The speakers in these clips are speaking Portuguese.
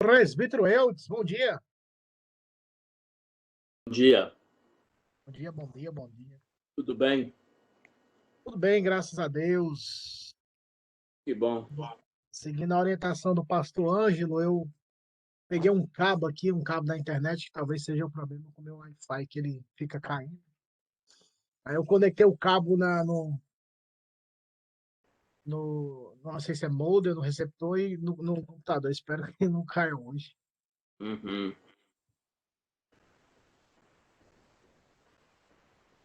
Presbítero Eudes, bom dia. Bom dia, Bom dia, bom dia, bom dia. tudo bem? Tudo bem, graças a Deus. Que bom. Seguindo a orientação do pastor Ângelo, eu peguei um cabo aqui, um cabo da internet, que talvez seja o problema com o meu Wi-Fi, que ele fica caindo. Aí eu conectei o cabo não sei se é modem, no receptor e no computador. Espero que não caia hoje. Uhum,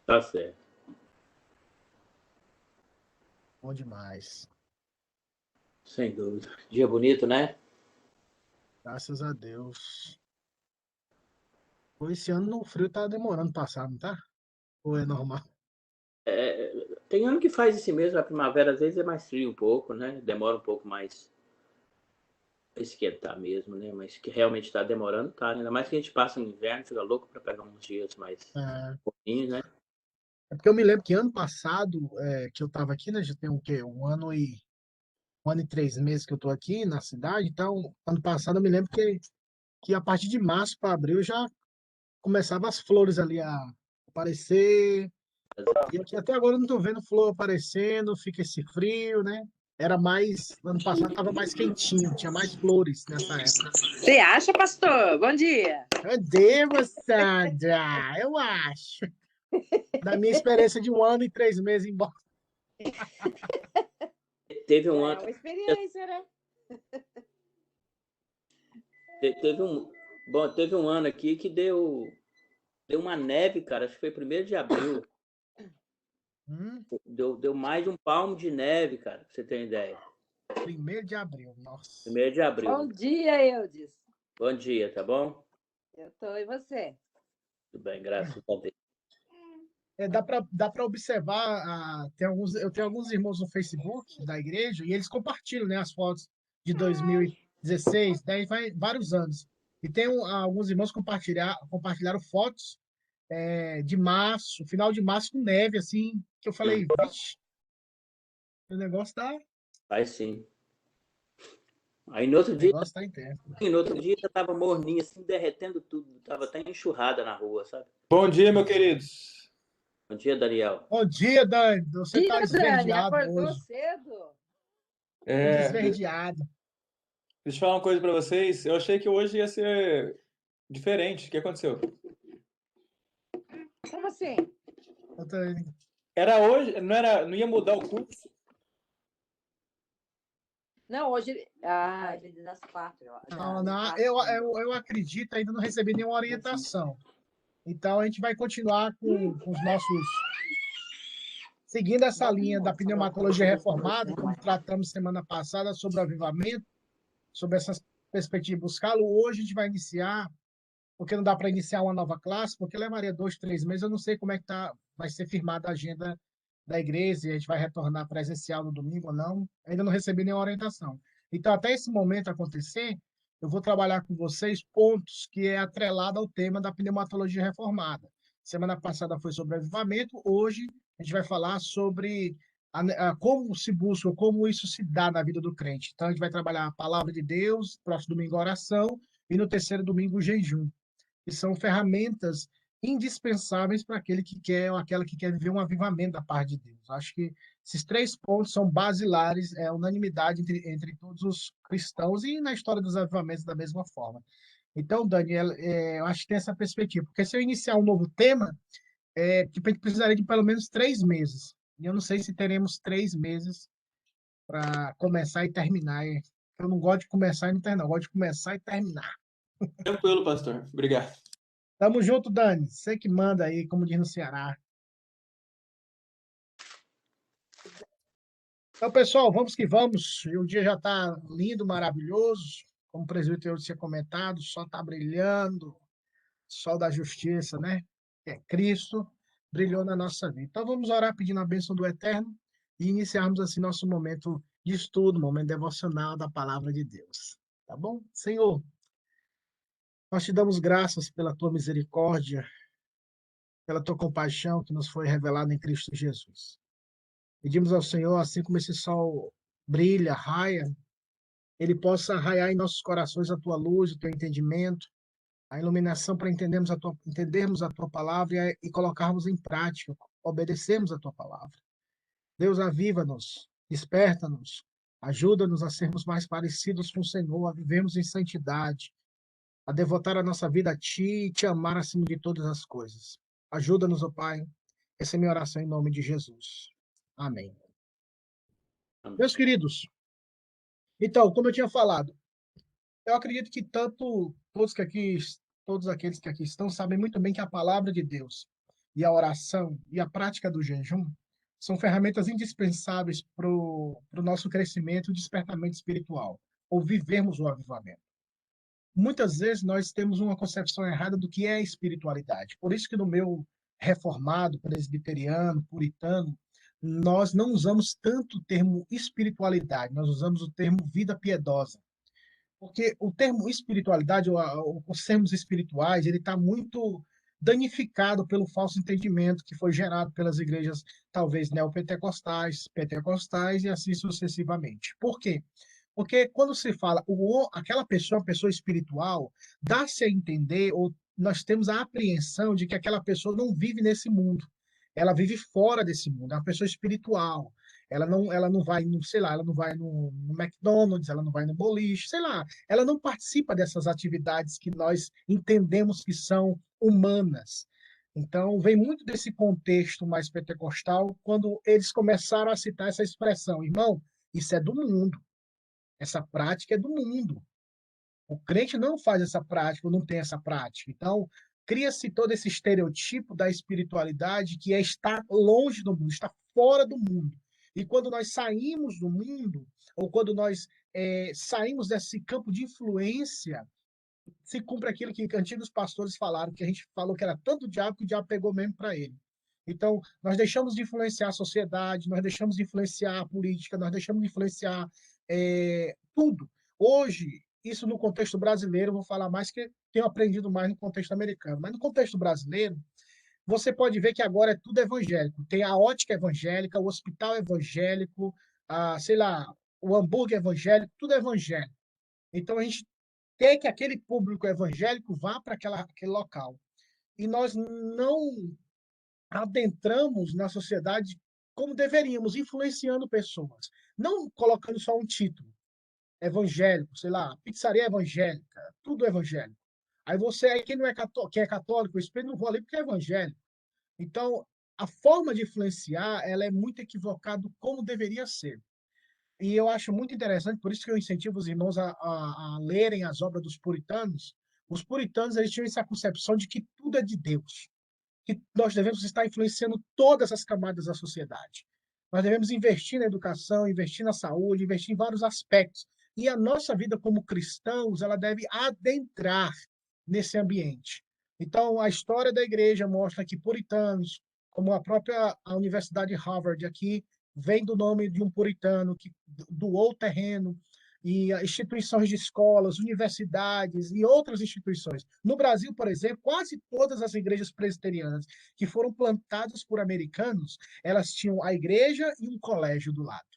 tá certo. Bom demais. Sem dúvida. Dia bonito, né? Graças a Deus. Pô, esse ano no frio tá demorando passar, não tá? Ou é normal? Tem ano que faz isso mesmo, a primavera às vezes é mais frio um pouco, né? Demora um pouco mais a esquentar mesmo, né? Mas que realmente tá demorando, tá, né? Ainda mais que a gente passa no inverno, fica louco pra pegar uns dias mais É. pouquinhos, né? É porque eu me lembro que ano passado, que eu estava aqui, né? Já tem o quê? Um ano e 3 meses que eu estou aqui na cidade. Então, ano passado eu me lembro que a partir de março para abril já começava as flores ali a aparecer. E aqui até agora eu não estou vendo flor aparecendo, fica esse frio, né? Era mais, ano passado estava mais quentinho, tinha mais flores nessa época. Você acha, pastor? Bom dia. Eu devo, Sandra, eu acho. Da minha experiência de um ano e 3 meses embora. Teve um É ano, uma experiência, né? teve um, bom, teve um ano aqui que deu uma neve, cara, acho que foi 1º de abril. Hum, Deu mais de um palmo de neve, cara, pra você ter uma ideia. 1º de abril, nossa. 1º de abril. Bom dia, Eudes. Bom dia, tá bom? Eu tô, e você? Tudo bem, graças a Deus. Dá para observar, eu tenho alguns irmãos no Facebook da igreja e eles compartilham, né, as fotos de 2016, daí vai vários anos. E tem alguns irmãos que compartilharam fotos de março, final de março com neve, assim, que eu falei, vixe, o negócio Vai sim. Aí no outro o dia, negócio tá intenso. já tava morninho, assim, derretendo tudo. Tava até enxurrada na rua, sabe? Bom dia, meus queridos. Bom dia, Daniel. Bom dia, Dani. Você tá Dia, Dani, esverdeado acordou hoje. cedo? Todo Deixa esverdeado. eu falar uma coisa para vocês. Eu achei que hoje ia ser diferente. O que aconteceu? Como assim? Eu tô- Era hoje, não ia mudar o curso? Não, hoje. Ah, ele é das 4. Não, não, eu acredito, ainda não recebi nenhuma orientação. Então, a gente vai continuar com os nossos. Seguindo essa linha da pneumatologia reformada, como tratamos semana passada sobre o avivamento, sobre essas perspectivas buscá-lo, hoje a gente vai iniciar, porque não dá para iniciar uma nova classe, porque levaria 2, 3 meses, eu não sei como é que vai ser firmada a agenda da igreja, e a gente vai retornar presencial no domingo ou não, ainda não recebi nenhuma orientação. Então, até esse momento acontecer, eu vou trabalhar com vocês pontos que é atrelado ao tema da pneumatologia reformada. Semana passada foi sobre avivamento, hoje a gente vai falar sobre como se busca, como isso se dá na vida do crente. Então, a gente vai trabalhar a palavra de Deus, próximo domingo a oração, e no terceiro domingo o jejum, que são ferramentas indispensáveis para aquele que quer ou aquela que quer viver um avivamento da parte de Deus. Acho que esses 3 pontos são basilares, é unanimidade entre todos os cristãos e na história dos avivamentos da mesma forma. Então, Daniel, eu acho que tem essa perspectiva, porque se eu iniciar um novo tema, tipo, a gente precisaria de pelo menos 3 meses. E eu não sei se teremos 3 meses para começar e terminar. Eu não gosto de começar e não terminar, eu gosto de começar e terminar. Tranquilo, pastor. Obrigado. Tamo junto, Dani. Você que manda aí, como diz no Ceará. Então, pessoal, vamos que vamos. E o dia já está lindo, maravilhoso. Como o presbítero tinha comentado, o sol está brilhando, sol da justiça, né? Que é Cristo, brilhou na nossa vida. Então, vamos orar pedindo a bênção do Eterno e iniciarmos assim nosso momento de estudo, momento devocional da palavra de Deus. Tá bom? Senhor, nós te damos graças pela tua misericórdia, pela tua compaixão que nos foi revelada em Cristo Jesus. Pedimos ao Senhor, assim como esse sol brilha, raia ele possa raiar em nossos corações a tua luz, o teu entendimento, a iluminação para entendermos a tua palavra e colocarmos em prática, obedecermos a tua palavra. Deus, aviva-nos, desperta-nos, ajuda-nos a sermos mais parecidos com o Senhor, a vivermos em santidade, a devotar a nossa vida a Ti e Te amar acima de todas as coisas. Ajuda-nos, ó Pai. Essa é a minha oração em nome de Jesus. Amém. Amém. Meus queridos, então, como eu tinha falado, eu acredito que todos aqueles que aqui estão sabem muito bem que a palavra de Deus e a oração e a prática do jejum são ferramentas indispensáveis para o nosso crescimento e despertamento espiritual, ou vivermos o avivamento. Muitas vezes nós temos uma concepção errada do que é espiritualidade. Por isso que no meu reformado, presbiteriano, puritano, nós não usamos tanto o termo espiritualidade, nós usamos o termo vida piedosa. Porque o termo espiritualidade, ou os termos espirituais, ele está muito danificado pelo falso entendimento que foi gerado pelas igrejas, talvez neopentecostais, pentecostais e assim sucessivamente. Por quê? Porque quando se fala aquela pessoa, pessoa espiritual, dá-se a entender, ou nós temos a apreensão de que aquela pessoa não vive nesse mundo. Ela vive fora desse mundo, é uma pessoa espiritual. Ela não vai no, sei lá, ela não vai no McDonald's, ela não vai no boliche, sei lá. Ela não participa dessas atividades que nós entendemos que são humanas. Então, vem muito desse contexto mais pentecostal, quando eles começaram a citar essa expressão, irmão, isso é do mundo. Essa prática é do mundo. O crente não faz essa prática, não tem essa prática. Então, cria-se todo esse estereotipo da espiritualidade que é estar longe do mundo, estar fora do mundo. E quando nós saímos do mundo, ou quando nós saímos desse campo de influência, se cumpre aquilo que antigos pastores falaram, que a gente falou que era tanto o diabo que o diabo pegou mesmo para ele. Então, nós deixamos de influenciar a sociedade, nós deixamos de influenciar a política, nós deixamos de influenciar tudo. Hoje, isso no contexto brasileiro, eu vou falar mais que tenho aprendido mais no contexto americano, mas no contexto brasileiro, você pode ver que agora é tudo evangélico. Tem a ótica evangélica, o hospital evangélico, sei lá, o hambúrguer evangélico, tudo é evangélico. Então, a gente quer que aquele público evangélico vá para aquele local. E nós não adentramos na sociedade como deveríamos, influenciando pessoas. Não colocando só um título evangélico, sei lá, pizzaria evangélica, tudo evangélico. Aí quem não é católico, quem é católico, espelho não vou ali porque é evangélico. Então, a forma de influenciar, ela é muito equivocada como deveria ser. E eu acho muito interessante, por isso que eu incentivo os irmãos a lerem as obras dos puritanos. Os puritanos, eles tinham essa concepção de que tudo é de Deus, que nós devemos estar influenciando todas as camadas da sociedade. Nós devemos investir na educação, investir na saúde, investir em vários aspectos. E a nossa vida como cristãos, ela deve adentrar nesse ambiente. Então, a história da igreja mostra que puritanos, como a Universidade Harvard aqui, vem do nome de um puritano que doou terreno, e instituições de escolas, universidades e outras instituições. No Brasil, por exemplo, quase todas as igrejas presbiterianas que foram plantadas por americanos, elas tinham a igreja e um colégio do lado.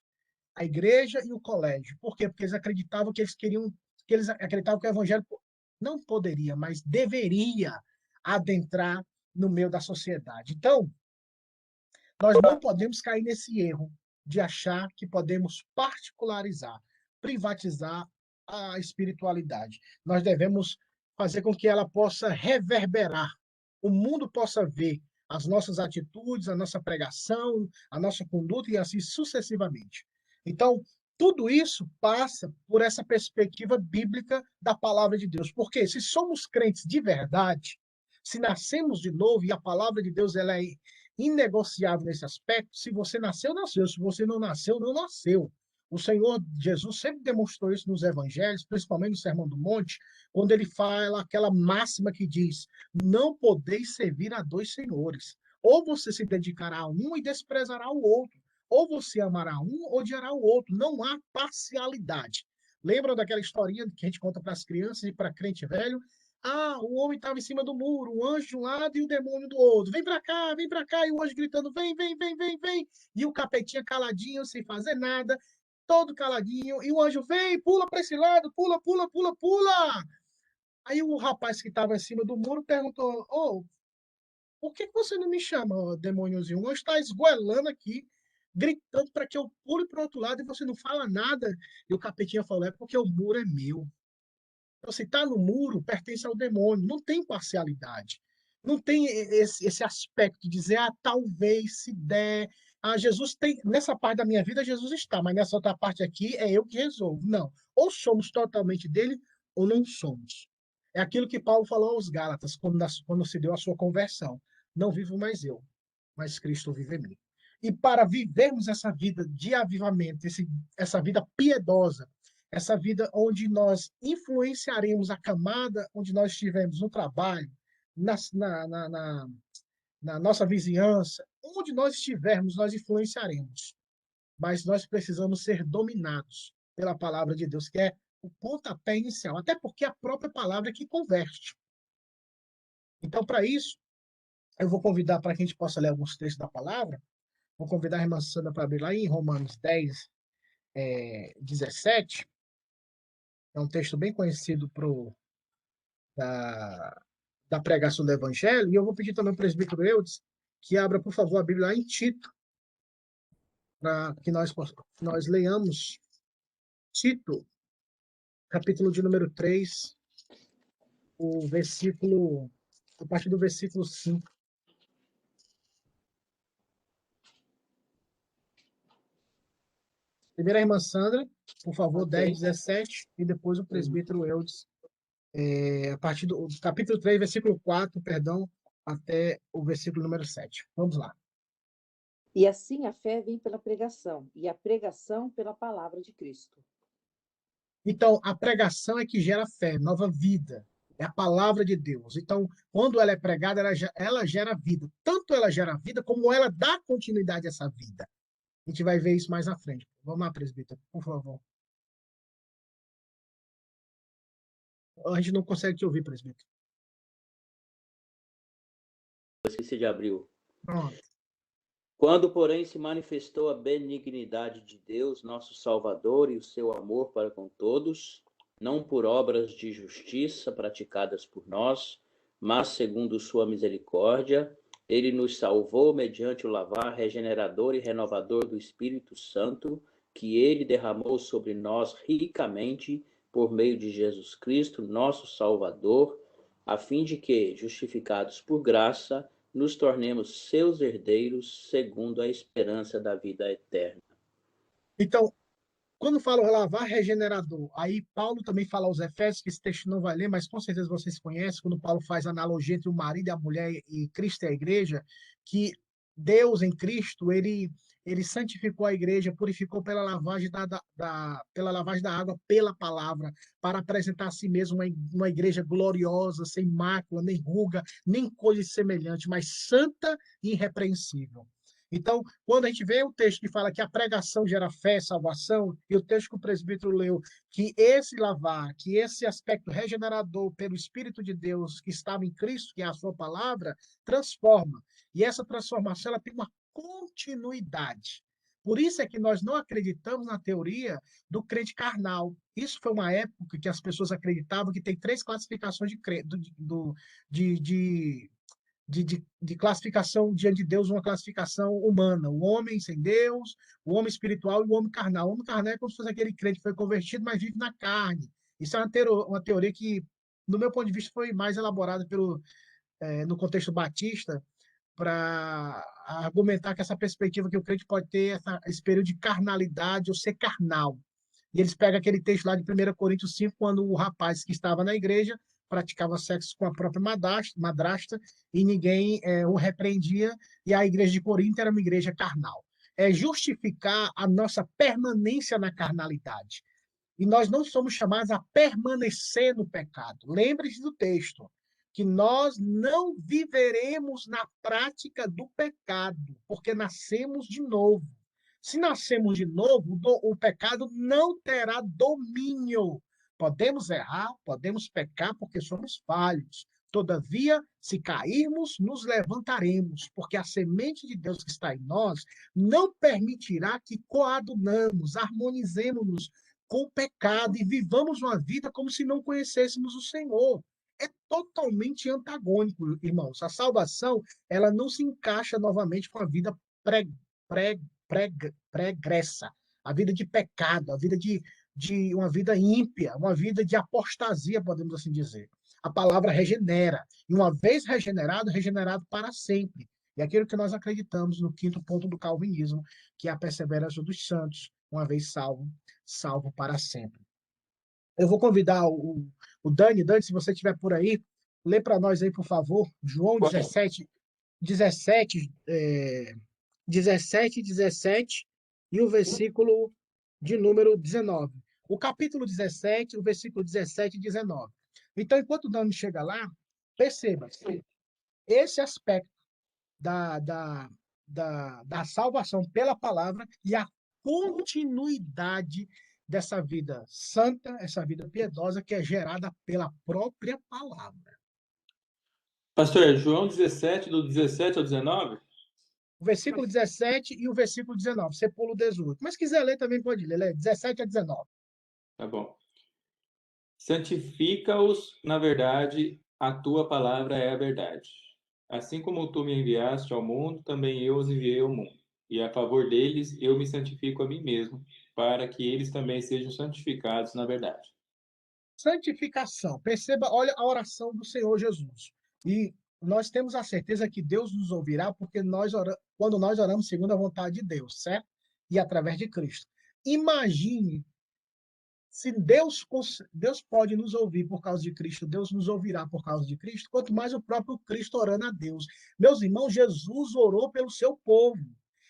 A igreja e o colégio. Por quê? Porque eles acreditavam que eles acreditavam que o evangelho não poderia, mas deveria adentrar no meio da sociedade. Então, nós não podemos cair nesse erro de achar que podemos particularizar, privatizar a espiritualidade. Nós devemos fazer com que ela possa reverberar, o mundo possa ver as nossas atitudes, a nossa pregação, a nossa conduta e assim sucessivamente. Então, tudo isso passa por essa perspectiva bíblica da palavra de Deus. Porque se somos crentes de verdade, se nascemos de novo e a palavra de Deus ela é inegociável nesse aspecto, se você nasceu, nasceu. Se você não nasceu, não nasceu. O Senhor Jesus sempre demonstrou isso nos evangelhos, principalmente no Sermão do Monte, quando ele fala aquela máxima que diz: não podeis servir a dois senhores. Ou você se dedicará a um e desprezará o outro. Ou você amará um ou odiará o outro. Não há parcialidade. Lembram daquela historinha que a gente conta para as crianças e para crente velho? O homem estava em cima do muro, o anjo de um lado e o demônio do outro. Vem para cá, e o anjo gritando: vem, vem, vem, vem, vem. E o capetinha caladinho, sem fazer nada. todo caladinho, e o anjo vem, pula para esse lado, pula, pula, pula, pula. Aí o rapaz que estava em cima do muro perguntou, ô, por que você não me chama, ó, demôniozinho? O anjo está esgoelando aqui, gritando para que eu pule para o outro lado e você não fala nada. E o capetinha falou, é porque o muro é meu. Então, se está no muro, pertence ao demônio, não tem parcialidade. Não tem esse aspecto de dizer, ah, talvez, se der. Ah, Jesus tem. Nessa parte da minha vida, Jesus está, mas nessa outra parte aqui é eu que resolvo. Não. Ou somos totalmente dele, ou não somos. É aquilo que Paulo falou aos Gálatas, quando se deu a sua conversão. Não vivo mais eu, mas Cristo vive em mim. E para vivermos essa vida de avivamento, essa vida piedosa, essa vida onde nós influenciaremos a camada onde nós estivermos no trabalho, na, na, na, na, na nossa vizinhança, onde nós estivermos, nós influenciaremos. Mas nós precisamos ser dominados pela palavra de Deus, que é o pontapé inicial, até porque é a própria palavra que converte. Então, para isso, eu vou convidar para que a gente possa ler alguns textos da palavra. Vou convidar a irmã Sandra para abrir lá em Romanos 10, 17. É um texto bem conhecido da, da pregação do Evangelho. E eu vou pedir também ao presbítero Eudes que abra, por favor, a Bíblia lá em Tito, para que nós leiamos Tito, capítulo de número 3, a partir do versículo 5. Primeiro a irmã Sandra, por favor, Ok. 10, 17, e depois o presbítero Eudes, a partir do capítulo 3, versículo 4, perdão, até o versículo número 7. Vamos lá. E assim a fé vem pela pregação, e a pregação pela palavra de Cristo. Então, a pregação é que gera fé, nova vida. É a palavra de Deus. Então, quando ela é pregada, ela gera vida. Tanto ela gera vida, como ela dá continuidade a essa vida. A gente vai ver isso mais à frente. Vamos lá, presbítero, por favor. A gente não consegue te ouvir, presbítero. Eu esqueci de abrir. Pronto. Quando, porém, se manifestou a benignidade de Deus, nosso Salvador, e o seu amor para com todos, não por obras de justiça praticadas por nós, mas segundo sua misericórdia, ele nos salvou mediante o lavar regenerador e renovador do Espírito Santo, que ele derramou sobre nós ricamente por meio de Jesus Cristo, nosso Salvador, a fim de que, justificados por graça, nos tornemos seus herdeiros segundo a esperança da vida eterna. Então, quando fala lavar regenerador, aí Paulo também fala aos Efésios, que esse texto não vai ler, mas com certeza vocês conhecem, quando Paulo faz a analogia entre o marido e a mulher e Cristo e a igreja, que Deus em Cristo, ele santificou a igreja, purificou pela lavagem pela lavagem da água, pela palavra, para apresentar a si mesmo uma igreja gloriosa, sem mácula, nem ruga, nem coisa semelhante, mas santa e irrepreensível. Então, quando a gente vê o texto que fala que a pregação gera fé e salvação, e o texto que o presbítero leu, que esse lavar, que esse aspecto regenerador pelo Espírito de Deus que estava em Cristo, que é a sua palavra, transforma. E essa transformação ela tem uma continuidade. Por isso é que nós não acreditamos na teoria do crente carnal. Isso foi uma época que as pessoas acreditavam que tem 3 classificações de classificação diante de Deus, uma classificação humana. O homem sem Deus, o homem espiritual e o homem carnal. O homem carnal é como se fosse aquele crente que foi convertido, mas vive na carne. Isso é uma teoria que, no meu ponto de vista, foi mais elaborada no contexto batista, para argumentar que essa perspectiva que o crente pode ter esse período de carnalidade ou ser carnal. E eles pegam aquele texto lá de 1 Coríntios 5, quando o rapaz que estava na igreja praticava sexo com a própria madrasta e ninguém o repreendia, e a igreja de Corinto era uma igreja carnal. É justificar a nossa permanência na carnalidade. E nós não somos chamados a permanecer no pecado. Lembre-se do texto, que nós não viveremos na prática do pecado, porque nascemos de novo. Se nascemos de novo, o pecado não terá domínio. Podemos errar, podemos pecar, porque somos falhos. Todavia, se cairmos, nos levantaremos, porque a semente de Deus que está em nós não permitirá que coadunamos, harmonizemos-nos com o pecado e vivamos uma vida como se não conhecêssemos o Senhor. É totalmente antagônico, irmãos. A salvação, ela não se encaixa novamente com a vida pré, pregressa, a vida de pecado, a vida de uma vida ímpia, uma vida de apostasia, podemos assim dizer. A palavra regenera. E uma vez regenerado, regenerado para sempre. E aquilo que nós acreditamos no quinto ponto do calvinismo, que é a perseverança dos santos, uma vez salvo, salvo para sempre. Eu vou convidar o Dani. Dani, se você estiver por aí, lê para nós aí, por favor, João 17, 17, 17 e o versículo de número 19. O capítulo 17, o versículo 17 e 19. Então, enquanto o Dani chega lá, perceba, esse aspecto da salvação pela palavra e a continuidade dessa vida santa, essa vida piedosa que é gerada pela própria palavra. Pastor, João 17, do 17 ao 19? O versículo 17 e o versículo 19. Você pula o 18. Mas se quiser ler, também pode ler. Lê 17 a 19. Tá bom. Santifica-os na verdade, a tua palavra é a verdade. Assim como tu me enviaste ao mundo, também eu os enviei ao mundo. E a favor deles eu me santifico a mim mesmo, para que eles também sejam santificados na verdade. Santificação. Perceba, olha a oração do Senhor Jesus. E nós temos a certeza que Deus nos ouvirá, porque quando nós oramos segundo a vontade de Deus, certo? E através de Cristo. Imagine se Deus pode nos ouvir por causa de Cristo, Deus nos ouvirá por causa de Cristo, quanto mais o próprio Cristo orando a Deus. Meus irmãos, Jesus orou pelo seu povo.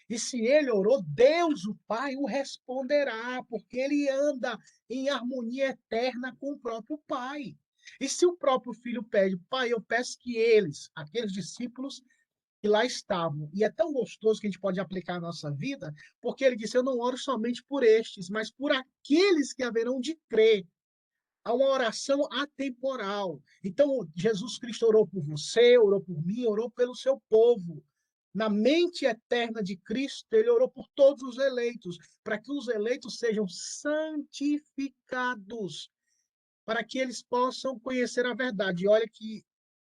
E se ele orou, Deus, o Pai, o responderá, porque ele anda em harmonia eterna com o próprio Pai. E se o próprio filho pede, Pai, eu peço que eles, aqueles discípulos que lá estavam, e é tão gostoso que a gente pode aplicar na nossa vida, porque ele disse: eu não oro somente por estes, mas por aqueles que haverão de crer. Há uma oração atemporal. Então, Jesus Cristo orou por você, orou por mim, orou pelo seu povo. Na mente eterna de Cristo, ele orou por todos os eleitos, para que os eleitos sejam santificados, para que eles possam conhecer a verdade. E olha que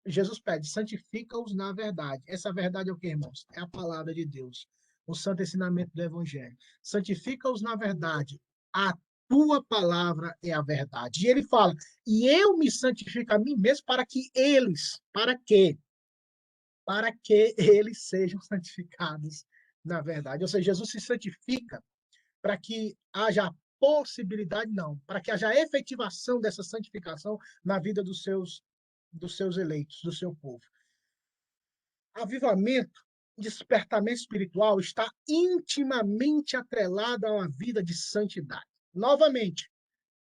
Jesus pede: santifica-os na verdade. Essa verdade é o que, irmãos? É a palavra de Deus, o santo ensinamento do Evangelho. Santifica-os na verdade. A tua palavra é a verdade. E ele fala: e eu me santifico a mim mesmo para que eles, para quê? Para que eles sejam santificados na verdade. Ou seja, Jesus se santifica para que haja possibilidade, não, para que haja efetivação dessa santificação na vida dos seus eleitos, do seu povo. Avivamento, despertamento espiritual está intimamente atrelado a uma vida de santidade. Novamente,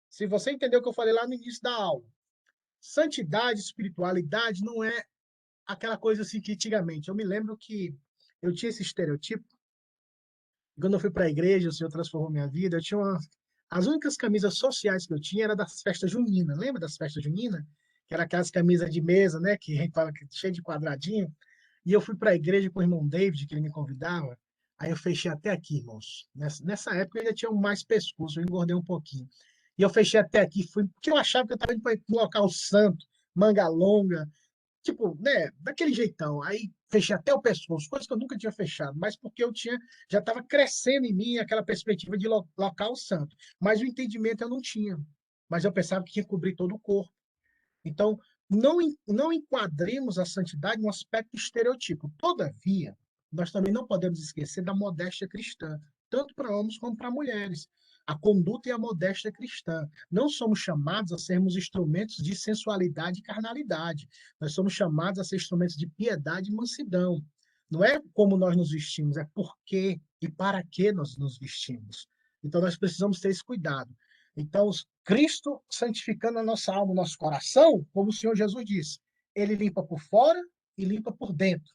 se você entendeu o que eu falei lá no início da aula, santidade, espiritualidade não é aquela coisa assim que antigamente. Eu me lembro que eu tinha esse estereotipo. Quando eu fui para a igreja, o Senhor transformou minha vida. Eu tinha as únicas camisas sociais que eu tinha era das festas juninas. Lembra das festas juninas? Que era aquelas camisas de mesa, né? Que a gente fala que cheio de quadradinho. E eu fui para a igreja com o irmão David, que ele me convidava. Aí eu fechei até aqui, irmãos. Nessa época eu ainda tinha mais pescoço, eu engordei um pouquinho. E eu fechei até aqui, fui, porque eu achava que eu estava indo para um local santo, manga longa, tipo, né, daquele jeitão. Aí fechei até o pescoço, coisa que eu nunca tinha fechado, mas porque já estava crescendo em mim aquela perspectiva de local santo. Mas o entendimento eu não tinha. Mas eu pensava que tinha que cobrir todo o corpo. Então, não enquadremos a santidade no aspecto estereotipo. Todavia, nós também não podemos esquecer da modéstia cristã, tanto para homens como para mulheres. A conduta e a modéstia cristã. Não somos chamados a sermos instrumentos de sensualidade e carnalidade. Nós somos chamados a ser instrumentos de piedade e mansidão. Não é como nós nos vestimos, é por quê e para que nós nos vestimos. Então, nós precisamos ter esse cuidado. Então, Cristo santificando a nossa alma, o nosso coração, como o Senhor Jesus disse, ele limpa por fora e limpa por dentro.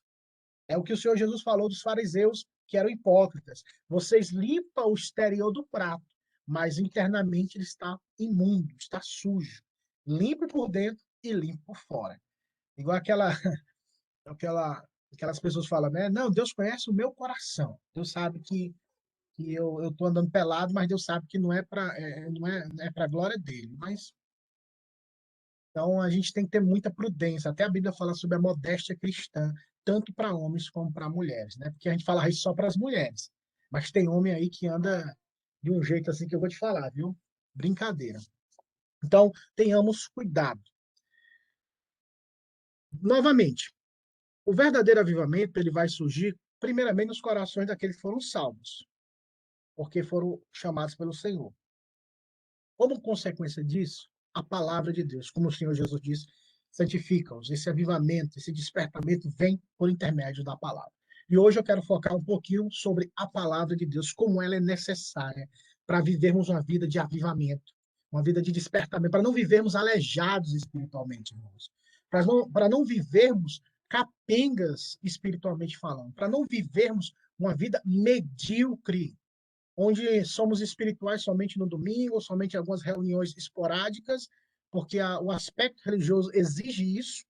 É o que o Senhor Jesus falou dos fariseus, que eram hipócritas. Vocês limpam o exterior do prato, mas internamente ele está imundo, está sujo. Limpe por dentro e limpe por fora. Igual aquelas pessoas falam, né? Não, Deus conhece o meu coração. Deus sabe que eu tô andando pelado, mas Deus sabe que não é para não é para glória dele. Mas então a gente tem que ter muita prudência. Até a Bíblia fala sobre a modéstia cristã, tanto para homens como para mulheres, né? Porque a gente fala isso só para as mulheres, mas tem homem aí que anda de um jeito assim que eu vou te falar, viu? Brincadeira. Então, tenhamos cuidado. Novamente, o verdadeiro avivamento ele vai surgir primeiramente nos corações daqueles que foram salvos, porque foram chamados pelo Senhor. Como consequência disso, a palavra de Deus, como o Senhor Jesus disse, santifica-os. Esse avivamento, esse despertamento vem por intermédio da palavra. E hoje eu quero focar um pouquinho sobre a palavra de Deus, como ela é necessária para vivermos uma vida de avivamento, uma vida de despertamento, para não vivermos aleijados espiritualmente, irmãos. Para não vivermos capengas espiritualmente falando, para não vivermos uma vida medíocre, onde somos espirituais somente no domingo, somente em algumas reuniões esporádicas, porque o aspecto religioso exige isso,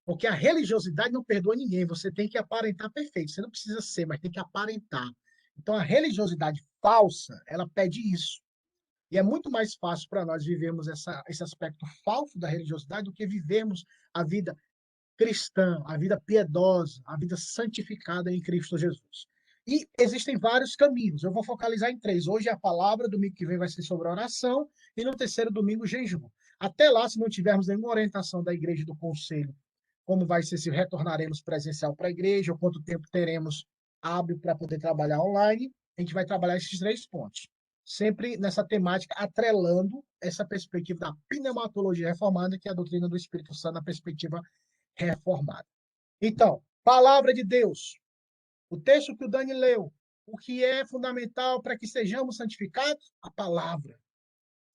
porque a religiosidade não perdoa ninguém, você tem que aparentar perfeito, você não precisa ser, mas tem que aparentar. Então a religiosidade falsa, ela pede isso. E é muito mais fácil para nós vivermos esse aspecto falso da religiosidade do que vivermos a vida cristã, a vida piedosa, a vida santificada em Cristo Jesus. E existem vários caminhos. Eu vou focalizar em três. Hoje é a palavra, domingo que vem vai ser sobre oração e no terceiro domingo jejum. Até lá, se não tivermos nenhuma orientação da igreja do conselho, como vai ser se retornaremos presencial para a igreja, ou quanto tempo teremos hábil para poder trabalhar online, a gente vai trabalhar esses três pontos. Sempre nessa temática, atrelando essa perspectiva da pneumatologia reformada, que é a doutrina do Espírito Santo na perspectiva reformada. Então, palavra de Deus. O texto que o Dani leu. O que é fundamental para que sejamos santificados? A palavra.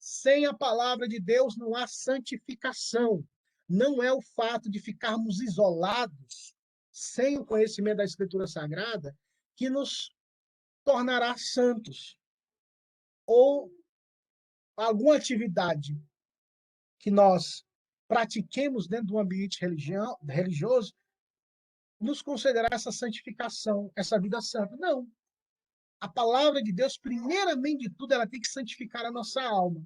Sem a palavra de Deus não há santificação. Não é o fato de ficarmos isolados, sem o conhecimento da Escritura Sagrada, que nos tornará santos. Ou alguma atividade que nós pratiquemos dentro do ambiente religioso nos concederá essa santificação, essa vida santa. Não. A palavra de Deus, primeiramente de tudo, ela tem que santificar a nossa alma.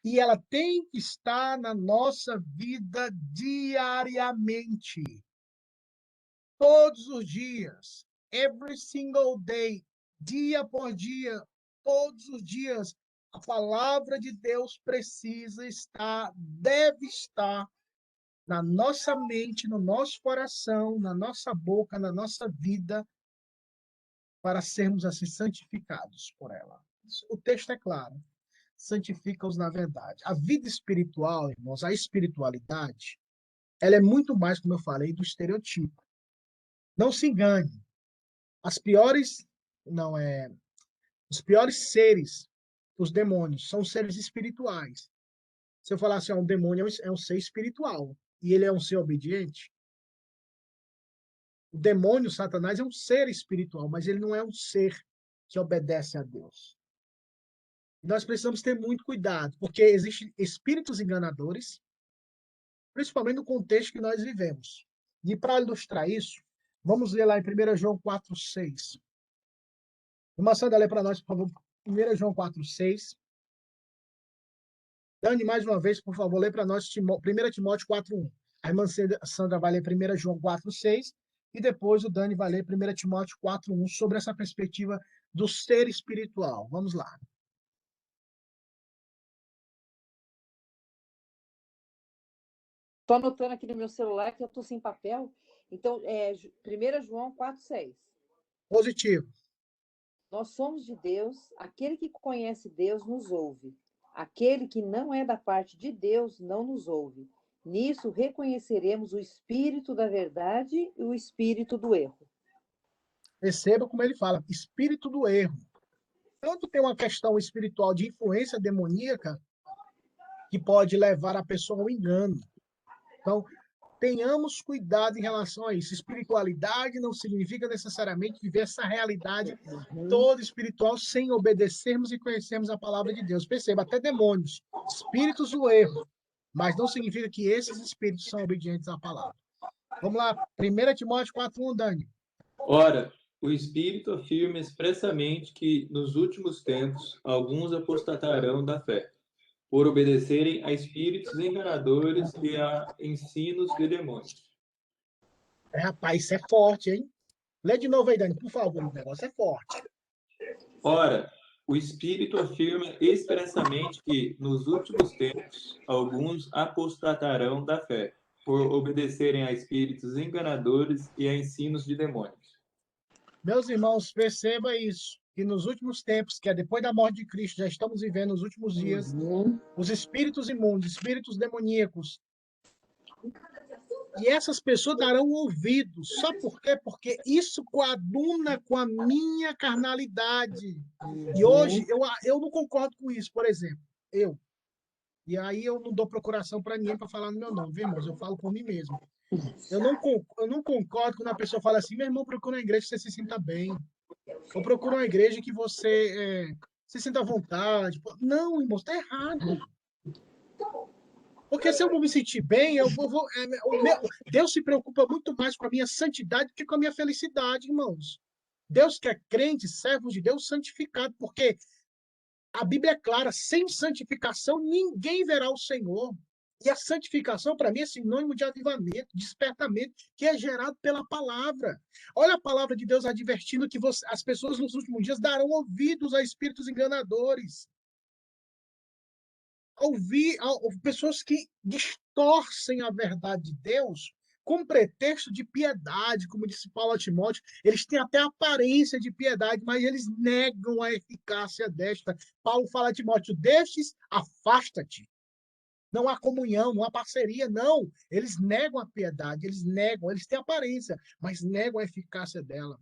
E ela tem que estar na nossa vida diariamente. Todos os dias. Every single day. Dia por dia. Todos os dias. A palavra de Deus precisa estar, deve estar na nossa mente, no nosso coração, na nossa boca, na nossa vida, para sermos assim santificados por ela. O texto é claro. Santifica-os na verdade. A vida espiritual, irmãos, a espiritualidade, ela é muito mais, como eu falei, do estereotipo. Não se engane. As piores, não é, os piores seres, os demônios, são seres espirituais. Se eu falar assim, um demônio é um ser espiritual e ele é um ser obediente, o demônio, Satanás, é um ser espiritual, mas ele não é um ser que obedece a Deus. Nós precisamos ter muito cuidado, porque existem espíritos enganadores, principalmente no contexto que nós vivemos. E para ilustrar isso, vamos ler lá em 1 João 4,6. Uma Sandra, lê para nós, por favor, 1 João 4,6. Dani, mais uma vez, por favor, lê para nós 1 Timóteo 4,1. A irmã Sandra vai ler 1 João 4,6 e depois o Dani vai ler 1 Timóteo 4,1 sobre essa perspectiva do ser espiritual. Vamos lá. Estou anotando aqui no meu celular que eu estou sem papel. Então, 1 João 4,6. Positivo. Nós somos de Deus, aquele que conhece Deus nos ouve. Aquele que não é da parte de Deus não nos ouve. Nisso reconheceremos o espírito da verdade e o espírito do erro. Perceba como ele fala, espírito do erro. Tanto tem uma questão espiritual de influência demoníaca que pode levar a pessoa ao engano. Então, tenhamos cuidado em relação a isso. Espiritualidade não significa necessariamente viver essa realidade toda espiritual sem obedecermos e conhecermos a palavra de Deus. Perceba, até demônios, espíritos do erro, mas não significa que esses espíritos são obedientes à palavra. Vamos lá, 1 Timóteo 4:1, Dani. Ora, o Espírito afirma expressamente que, nos últimos tempos, alguns apostatarão da fé, por obedecerem a espíritos enganadores e a ensinos de demônios. Rapaz, isso é forte, hein? Lê de novo aí, Dani, por favor, o negócio é forte. Ora, o Espírito afirma expressamente que, nos últimos tempos, alguns apostatarão da fé, por obedecerem a espíritos enganadores e a ensinos de demônios. Meus irmãos, perceba isso, que nos últimos tempos, que é depois da morte de Cristo, já estamos vivendo os últimos dias, os espíritos imundos, espíritos demoníacos, e essas pessoas darão ouvidos. Sabe por quê? Porque isso coaduna com a minha carnalidade. E hoje eu não concordo com isso, por exemplo. E aí eu não dou procuração para ninguém para falar no meu nome, viu, irmãos? Eu falo por mim mesmo. Eu não concordo quando a pessoa fala assim, meu irmão, procura uma igreja que você se sinta bem. Ou procura uma igreja que você se sinta à vontade. Não, irmão, está errado. Porque se eu não me sentir bem, Deus se preocupa muito mais com a minha santidade do que com a minha felicidade, irmãos. Deus quer crente, servo de Deus, santificado, porque a Bíblia é clara, sem santificação ninguém verá o Senhor. E a santificação, para mim, é sinônimo de avivamento, despertamento, que é gerado pela palavra. Olha a palavra de Deus advertindo que as pessoas nos últimos dias darão ouvidos a espíritos enganadores. Pessoas que distorcem a verdade de Deus com pretexto de piedade, como disse Paulo a Timóteo. Eles têm até aparência de piedade, mas eles negam a eficácia desta. Paulo fala a Timóteo, destes, afasta-te. Não há comunhão, não há parceria, não. Eles negam a piedade, eles têm aparência, mas negam a eficácia dela.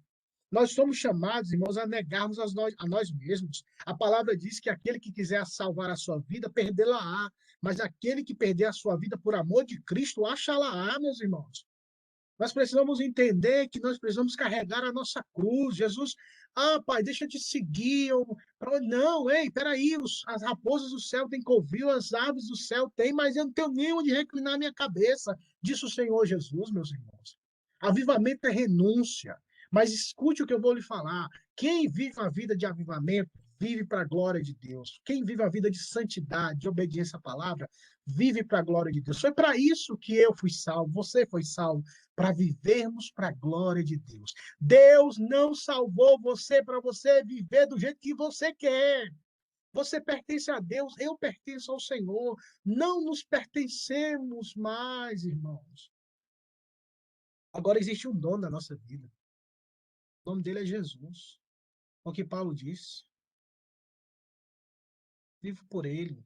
Nós somos chamados, irmãos, a negarmos a nós mesmos. A palavra diz que aquele que quiser salvar a sua vida, perdê-la-á. Mas aquele que perder a sua vida por amor de Cristo, acha-la-á, meus irmãos. Nós precisamos entender que nós precisamos carregar a nossa cruz. Jesus, pai, deixa eu te seguir. Não, ei, peraí, as raposas do céu têm covil, as aves do céu têm, mas eu não tenho nem onde reclinar a minha cabeça. Disse o Senhor Jesus, meus irmãos. Avivamento é renúncia. Mas escute o que eu vou lhe falar. Quem vive a vida de avivamento, vive para a glória de Deus. Quem vive a vida de santidade, de obediência à palavra, vive para a glória de Deus. Foi para isso que eu fui salvo, você foi salvo, para vivermos para a glória de Deus. Deus não salvou você para você viver do jeito que você quer. Você pertence a Deus, eu pertenço ao Senhor. Não nos pertencemos mais, irmãos. Agora existe um dono da nossa vida. O nome dele é Jesus. O que Paulo diz. Vivo por ele.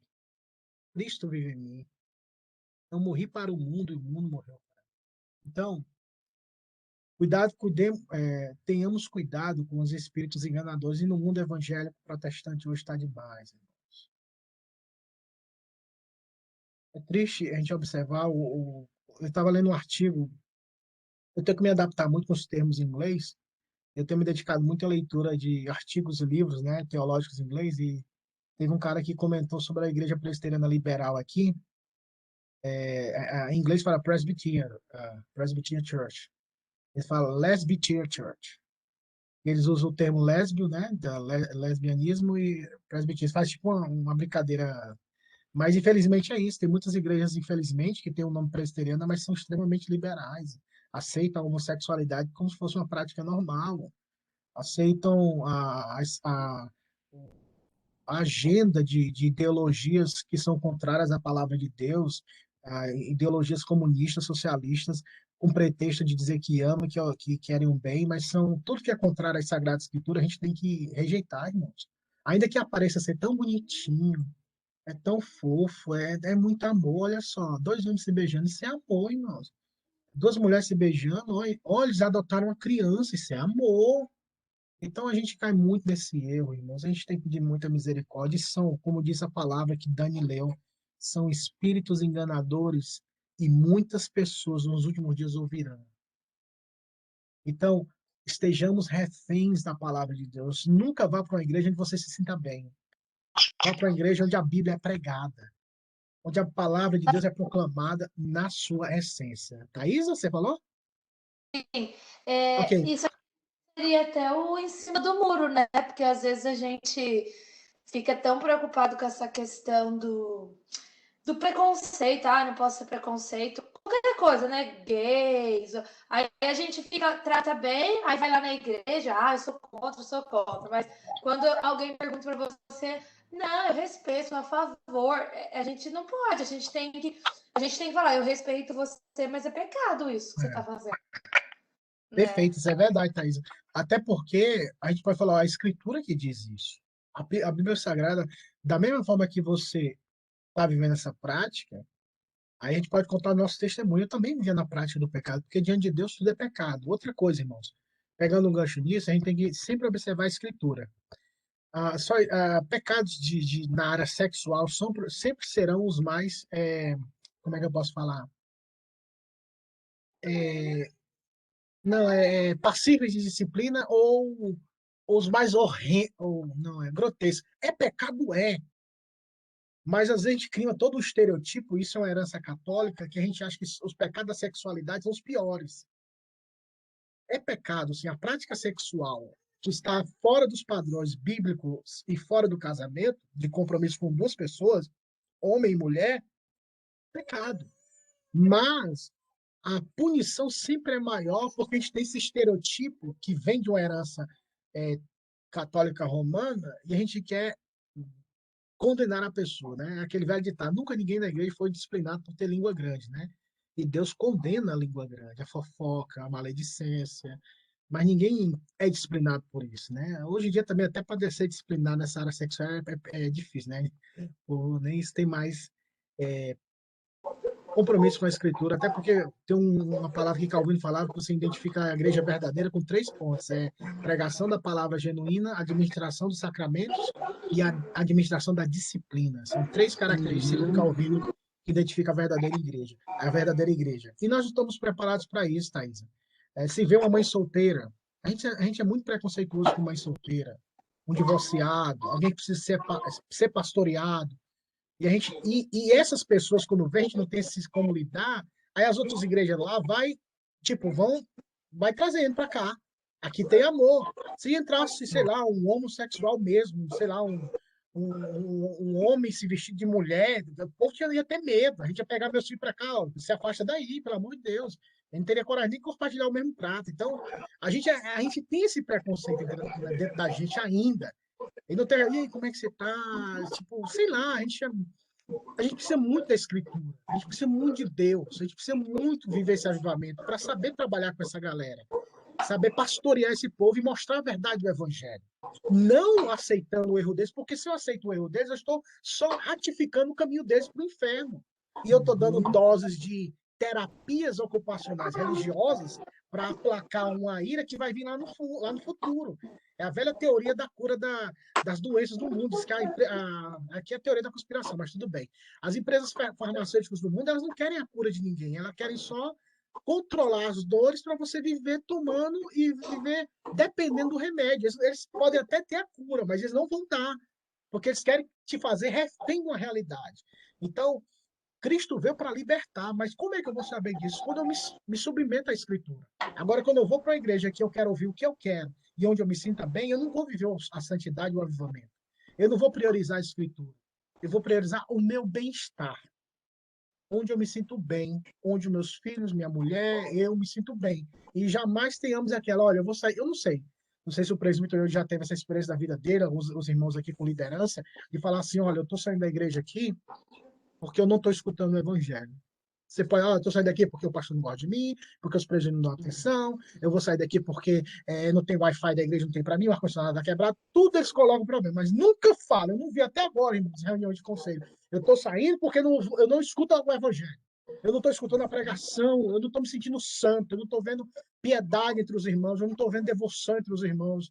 Cristo vive em mim. Eu morri para o mundo e o mundo morreu para mim. Então, tenhamos cuidado com os espíritos enganadores. E no mundo evangélico protestante hoje está demais, irmãos. É triste a gente observar. Eu estava lendo um artigo. Eu tenho que me adaptar muito com os termos em inglês. Eu tenho me dedicado muito à leitura de artigos e livros, né, teológicos em inglês. E teve um cara que comentou sobre a igreja presbiteriana liberal aqui. Em inglês fala Presbyterian Church. Eles falam Lesbian Church. Eles usam o termo lésbio, né, lesbianismo e presbiterianismo. Faz tipo uma brincadeira. Mas infelizmente é isso. Tem muitas igrejas, infelizmente, que têm o nome presbiteriana, mas são extremamente liberais. Aceitam a homossexualidade como se fosse uma prática normal. Aceitam a agenda de ideologias que são contrárias à palavra de Deus, ideologias comunistas, socialistas, com pretexto de dizer que amam, que querem o bem, mas tudo que é contrário às Sagradas Escrituras, a gente tem que rejeitar, irmãos. Ainda que apareça ser tão bonitinho, é tão fofo, é muito amor, olha só, dois homens se beijando, isso é amor, irmãos. Duas mulheres se beijando, olha, eles adotaram uma criança, isso é amor. Então a gente cai muito nesse erro, irmãos. A gente tem que pedir muita misericórdia. E são, como diz a palavra que Dani leu, são espíritos enganadores e muitas pessoas nos últimos dias ouvirão. Então, estejamos reféns da palavra de Deus. Nunca vá para uma igreja onde você se sinta bem. Vá para uma igreja onde a Bíblia é pregada, onde a palavra de Deus é proclamada na sua essência. Thaís, você falou? Ok. Isso seria até o em cima do muro, né? Porque às vezes a gente fica tão preocupado com essa questão do preconceito, não posso ser preconceito, qualquer coisa, né? Gays. Aí a gente trata bem, aí vai lá na igreja, eu sou contra. Mas quando alguém pergunta para você, não, eu respeito, sou a favor, a gente não pode, a gente tem que falar, eu respeito você, mas é pecado isso que você está fazendo. Perfeito, isso é verdade, Thaís. Até porque a gente pode falar, a escritura que diz isso. A Bíblia Sagrada, da mesma forma que você está vivendo essa prática, aí a gente pode contar o nosso testemunho. Eu também vivia na prática do pecado, porque diante de Deus tudo é pecado. Outra coisa, irmãos, pegando um gancho nisso, a gente tem que sempre observar a escritura. Pecados na área sexual sempre serão os mais, como é que eu posso falar? Não, passíveis de disciplina ou os mais horrendos, ou não, grotescos. É pecado, mas às vezes a gente cria todo um estereotipo, isso é uma herança católica, que a gente acha que os pecados da sexualidade são os piores. É pecado, sim, a prática sexual que está fora dos padrões bíblicos e fora do casamento, de compromisso com duas pessoas, homem e mulher, pecado. Mas a punição sempre é maior porque a gente tem esse estereotipo que vem de uma herança é, católica romana e a gente quer condenar a pessoa, né? Aquele velho ditado, nunca ninguém na igreja foi disciplinado por ter língua grande, né? E Deus condena a língua grande, a fofoca, a maledicência, mas ninguém é disciplinado por isso, né? Hoje em dia também até para ser disciplinado nessa área sexual é difícil, né? Nem isso tem mais é, compromisso com a escritura, até porque tem uma palavra que Calvino falava que você identifica a igreja verdadeira com 3 pontos: pregação da palavra genuína, administração dos sacramentos e a administração da disciplina. São 3 características que Calvino identifica a verdadeira igreja. E nós estamos preparados para isso, Thaisa. Se vê uma mãe solteira, a gente é muito preconceituoso com mãe solteira, um divorciado, alguém que precisa ser pastoreado, e essas pessoas, quando vê, a gente não tem como lidar, aí as outras igrejas lá vai trazendo para cá. Aqui tem amor. Se entrasse, sei lá, um homossexual mesmo, sei lá, um homem se vestir de mulher, o povo ia ter medo. A gente ia pegar meus filhos para cá, ó, se afasta daí, pelo amor de Deus. A gente não teria coragem nem de compartilhar o mesmo prato. Então, a gente tem esse preconceito dentro da gente ainda. E não tem, e aí, como é que você tá? Tipo, sei lá, a gente precisa muito da escritura, a gente precisa muito de Deus, a gente precisa muito viver esse avivamento para saber trabalhar com essa galera, saber pastorear esse povo e mostrar a verdade do evangelho. Não aceitando o erro deles, porque se eu aceito o erro deles, eu estou só ratificando o caminho deles para o inferno. E eu estou dando doses de terapias ocupacionais religiosas para aplacar uma ira que vai vir lá no futuro. É a velha teoria da cura das doenças do mundo. Diz que aqui é a teoria da conspiração, mas tudo bem. As empresas farmacêuticas do mundo, elas não querem a cura de ninguém, elas querem só controlar as dores para você viver tomando e viver dependendo do remédio. Eles podem até ter a cura, mas eles não vão dar, porque eles querem te fazer refém de uma realidade. Então, Cristo veio para libertar, mas como é que eu vou saber disso? Quando eu me submeto à Escritura. Agora, quando eu vou para a igreja que eu quero ouvir o que eu quero e onde eu me sinta bem, eu não vou viver a santidade e o avivamento. Eu não vou priorizar a Escritura. Eu vou priorizar o meu bem-estar. Onde eu me sinto bem, onde meus filhos, minha mulher, eu me sinto bem. E jamais tenhamos aquela, olha, eu vou sair, eu não sei. Não sei se o presbítero já teve essa experiência da vida dele, os irmãos aqui com liderança, de falar assim, olha, eu estou saindo da igreja aqui porque eu não estou escutando o evangelho. Você pode, eu estou saindo daqui porque o pastor não gosta de mim, porque os presbíteros não dão atenção, eu vou sair daqui porque não tem Wi-Fi da igreja, não tem para mim, o ar-condicionado está quebrado, tudo eles colocam problema, mas nunca falam, eu não vi até agora em reuniões de conselho. Eu estou saindo porque eu não escuto o evangelho. Eu não estou escutando a pregação, eu não estou me sentindo santo, eu não estou vendo piedade entre os irmãos, eu não estou vendo devoção entre os irmãos.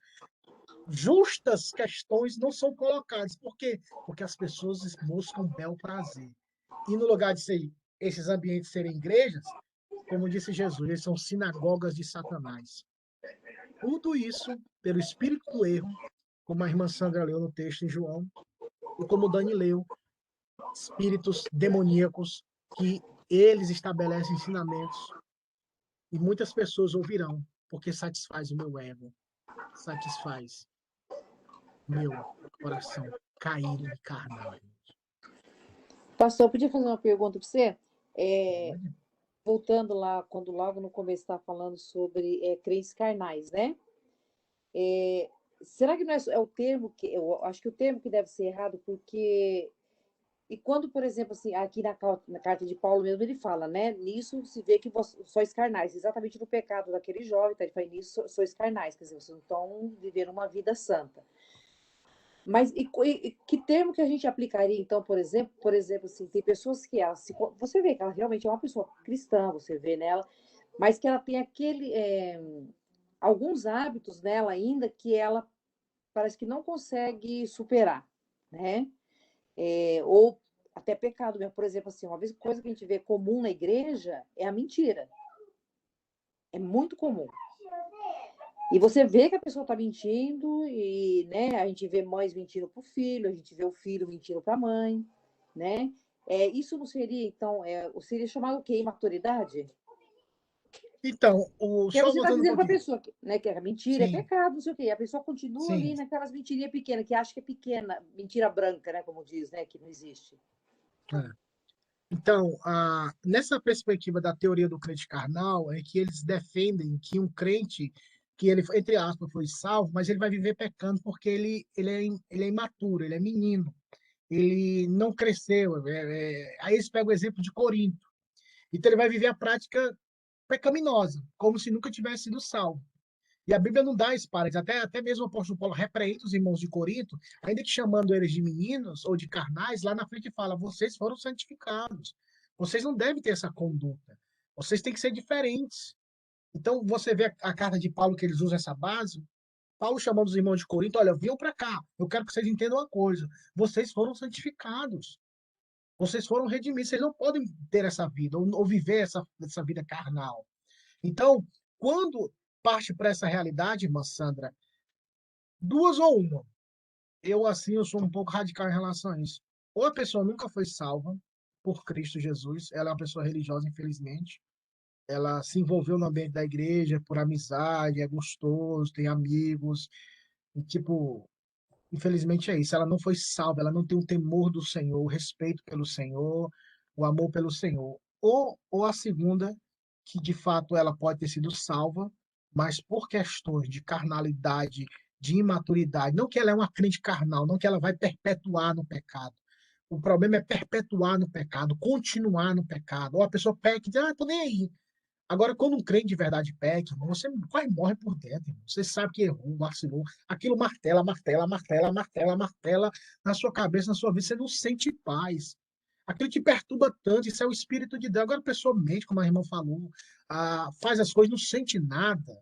Justas questões não são colocadas. Por quê? Porque as pessoas buscam bel prazer. E no lugar de esses ambientes serem igrejas, como disse Jesus, eles são sinagogas de Satanás. Tudo isso pelo espírito do erro, como a irmã Sandra leu no texto em João, e como o Dani leu, espíritos demoníacos que eles estabelecem ensinamentos E muitas pessoas ouvirão, porque satisfaz o meu ego, satisfaz o meu coração caído e carnal. Pastor, eu podia fazer uma pergunta para você? Pode? Voltando lá, quando logo no começo está falando sobre crenças carnais, né? Será que não é o termo que... Eu acho que o termo que deve ser errado, porque... E quando, por exemplo, assim, aqui na carta de Paulo mesmo, ele fala, né? Nisso se vê que vós sois carnais, exatamente no pecado daquele jovem, tá? Ele fala, nisso sois carnais, quer dizer, vocês não estão vivendo uma vida santa. Mas que termo que a gente aplicaria, então, por exemplo, assim, tem pessoas que você vê que ela realmente é uma pessoa cristã, você vê nela, mas que ela tem alguns hábitos nela ainda que ela parece que não consegue superar, né? Ou até pecado mesmo. Por exemplo, assim, uma coisa que a gente vê comum na igreja é a mentira. É muito comum. E você vê que a pessoa está mentindo, e né, a gente vê mães mentindo para o filho, a gente vê o filho mentindo para a mãe, né? Isso não seria, então, seria chamado o quê? Imaturidade? Então, Porque só você está voltando um dizendo para a pouquinho. pessoa né, que a mentira é Sim, pecado, não sei o quê. E a pessoa continua ali sim. naquelas mentirinhas pequenas, que acha que é pequena, mentira branca, né? Como diz, né? Que não existe. É. Então, nessa perspectiva da teoria do crente carnal, é que eles defendem que um crente, que ele, entre aspas, foi salvo, mas ele vai viver pecando porque ele é imaturo, ele é menino, ele não cresceu. Aí eles pegam o exemplo de Corinto. Então, ele vai viver a prática pecaminosa, como se nunca tivesse sido salvo. E a Bíblia não dá espadas. Até mesmo o apóstolo Paulo repreende os irmãos de Corinto, ainda que chamando eles de meninos ou de carnais, lá na frente fala: vocês foram santificados. Vocês não devem ter essa conduta. Vocês têm que ser diferentes. Então, você vê a carta de Paulo que eles usam essa base. Paulo chamando os irmãos de Corinto: olha, venham para cá. Eu quero que vocês entendam uma coisa. Vocês foram santificados. Vocês foram redimidos. Vocês não podem ter essa vida ou viver essa vida carnal. Então, quando parte para essa realidade, irmã Sandra, duas ou uma. Eu sou um pouco radical em relação a isso. Ou a pessoa nunca foi salva por Cristo Jesus, ela é uma pessoa religiosa, infelizmente. Ela se envolveu no ambiente da igreja por amizade, é gostoso, tem amigos, e tipo, infelizmente é isso. Ela não foi salva, ela não tem o temor do Senhor, o respeito pelo Senhor, o amor pelo Senhor. Ou a segunda, que de fato ela pode ter sido salva, mas por questões de carnalidade, de imaturidade, não que ela é uma crente carnal, não que ela vai perpetuar no pecado. O problema é perpetuar no pecado, continuar no pecado. Ou a pessoa peca e diz, tô nem aí. Agora, quando um crente de verdade peca, irmão, você quase morre por dentro. Irmão. Você sabe que errou, vacilou. Aquilo martela, martela, martela, martela, martela na sua cabeça, na sua vida. Você não sente paz. Aquilo te perturba tanto. Isso é o Espírito de Deus. Agora a pessoa mente, como a irmã falou, faz as coisas, não sente nada.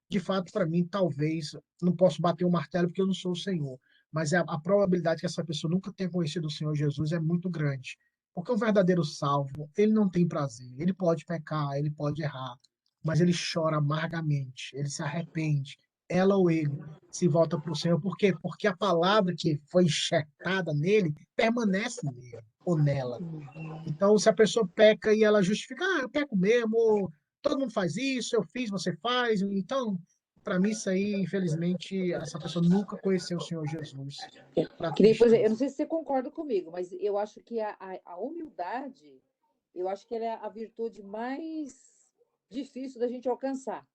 De fato, para mim, talvez, não posso bater o martelo porque eu não sou o Senhor. Mas a probabilidade que essa pessoa nunca tenha conhecido o Senhor Jesus é muito grande. Porque um verdadeiro salvo, ele não tem prazer. Ele pode pecar, ele pode errar, mas ele chora amargamente, ele se arrepende. Ela ou ele se volta para o Senhor. Por quê? Porque a palavra que foi enxertada nele permanece nele ou nela. Então, se a pessoa peca e ela justifica, eu peco mesmo, todo mundo faz isso, eu fiz, você faz. Então, para mim, isso aí, infelizmente, essa pessoa nunca conheceu o Senhor Jesus. Para Que nem, por exemplo, eu tristeza. não sei se você concorda comigo, mas eu acho que a humildade, eu acho que ela é a virtude mais difícil da gente alcançar.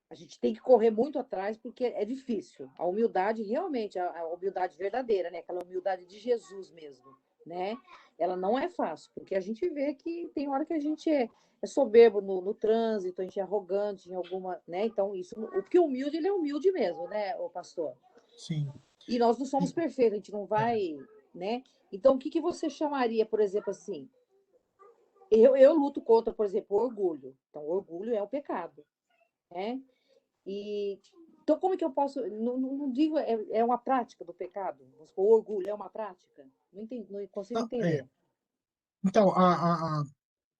A gente tem que correr muito atrás porque é difícil. A humildade, realmente, a humildade verdadeira, né? Aquela humildade de Jesus mesmo, né? Ela não é fácil, porque a gente vê que tem hora que a gente é soberbo no trânsito, a gente é arrogante em alguma, né? Então, isso, o que humilde, ele é humilde mesmo, né, o pastor? Sim. E nós não somos E, perfeitos, a gente não é, vai, né? Então, o que você chamaria, por exemplo, assim? Eu luto contra, por exemplo, o orgulho. Então, o orgulho é um pecado, né? E então, como é que eu posso. Não digo, é uma prática do pecado. O orgulho é uma prática? Não consigo não, é. entender. Então,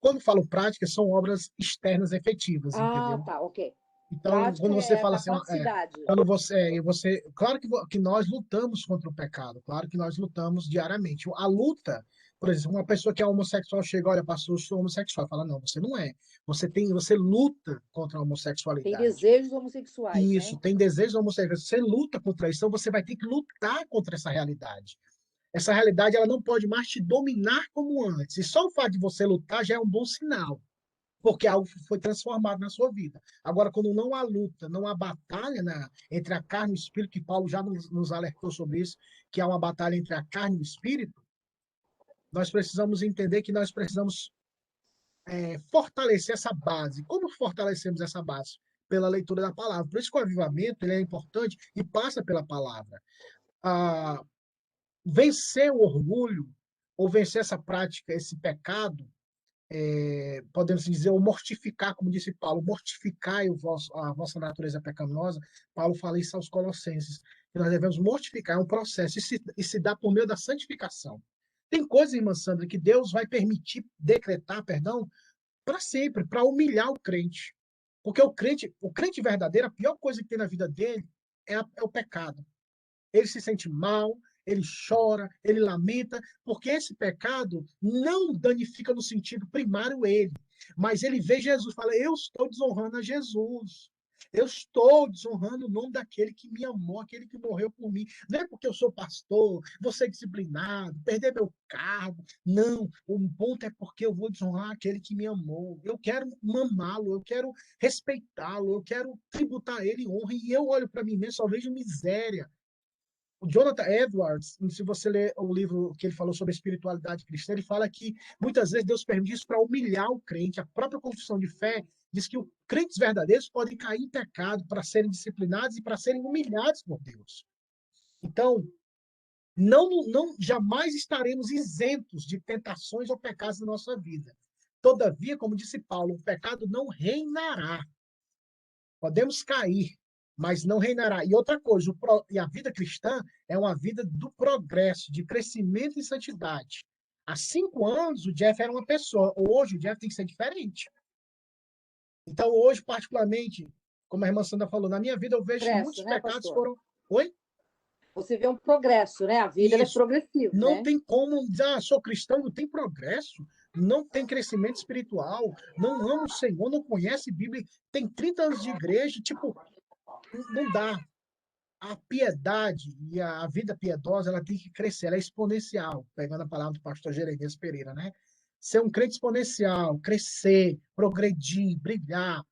quando falo prática, são obras externas efetivas, Ah, entendeu? tá, ok. Então, Prática quando você é fala assim, capacidade. quando você, claro que nós lutamos contra o pecado, claro que nós lutamos diariamente. A luta, por exemplo, uma pessoa que é homossexual chega, olha, pastor, eu sou homossexual, fala, não, você não é. Você luta contra a Tem homossexualidade. desejos homossexuais, Isso, né? tem desejo homossexual, você luta contra isso, então você vai ter que lutar contra essa realidade. Essa realidade ela não pode mais te dominar como antes. E só o fato de você lutar já é um bom sinal, porque algo foi transformado na sua vida. Agora, quando não há luta, não há batalha entre a carne e o espírito, que Paulo já nos alertou sobre isso, que há uma batalha entre a carne e o espírito, nós precisamos entender que nós precisamos fortalecer essa base. Como fortalecemos essa base? Pela leitura da palavra. Por isso que o avivamento ele é importante e passa pela palavra. Ah, vencer o orgulho, ou vencer essa prática, esse pecado, podemos dizer, ou mortificar, como disse Paulo, mortificar a vossa natureza pecaminosa. Paulo fala isso aos Colossenses, que nós devemos mortificar, é um processo, e se dá por meio da santificação. Tem coisas, irmã Sandra, que Deus vai permitir, decretar, perdão, para sempre, para humilhar o crente. Porque o crente verdadeiro, a pior coisa que tem na vida dele é o pecado. Ele se sente mal, ele chora, ele lamenta, porque esse pecado não danifica no sentido primário ele, mas ele vê Jesus e fala: eu estou desonrando a Jesus. Eu estou desonrando o nome daquele que me amou, aquele que morreu por mim. Não é porque eu sou pastor, vou ser disciplinado, perder meu cargo. Não, o ponto é porque eu vou desonrar aquele que me amou. Eu quero mamá-lo, eu quero respeitá-lo, eu quero tributar a ele honra. E eu olho para mim mesmo, só vejo miséria. O Jonathan Edwards, se você ler o livro que ele falou sobre a espiritualidade cristã, ele fala que muitas vezes Deus permite isso para humilhar o crente. A própria confissão de fé diz que os crentes verdadeiros podem cair em pecado para serem disciplinados e para serem humilhados por Deus. Então, não jamais estaremos isentos de tentações ou pecados na nossa vida. Todavia, como disse Paulo, o pecado não reinará. Podemos cair, mas não reinará. E outra coisa, e a vida cristã é uma vida do progresso, de crescimento e santidade. Há 5 anos, o Jeff era uma pessoa. Hoje, o Jeff tem que ser diferente. Então, hoje, particularmente, como a irmã Sandra falou, na minha vida eu vejo que muitos Né, pecados pastor? foram... Oi? Você vê um progresso, né? A vida ela é Isso. progressiva, Não né? tem como dizer, sou cristão, não tem progresso, não tem crescimento espiritual, não ama o Senhor, não conhece Bíblia, tem 30 anos de igreja, tipo, não dá. A piedade e a vida piedosa, ela tem que crescer, ela é exponencial, pegando a palavra do pastor Jeremias Pereira, né? Ser um crente exponencial, crescer, progredir, brilhar.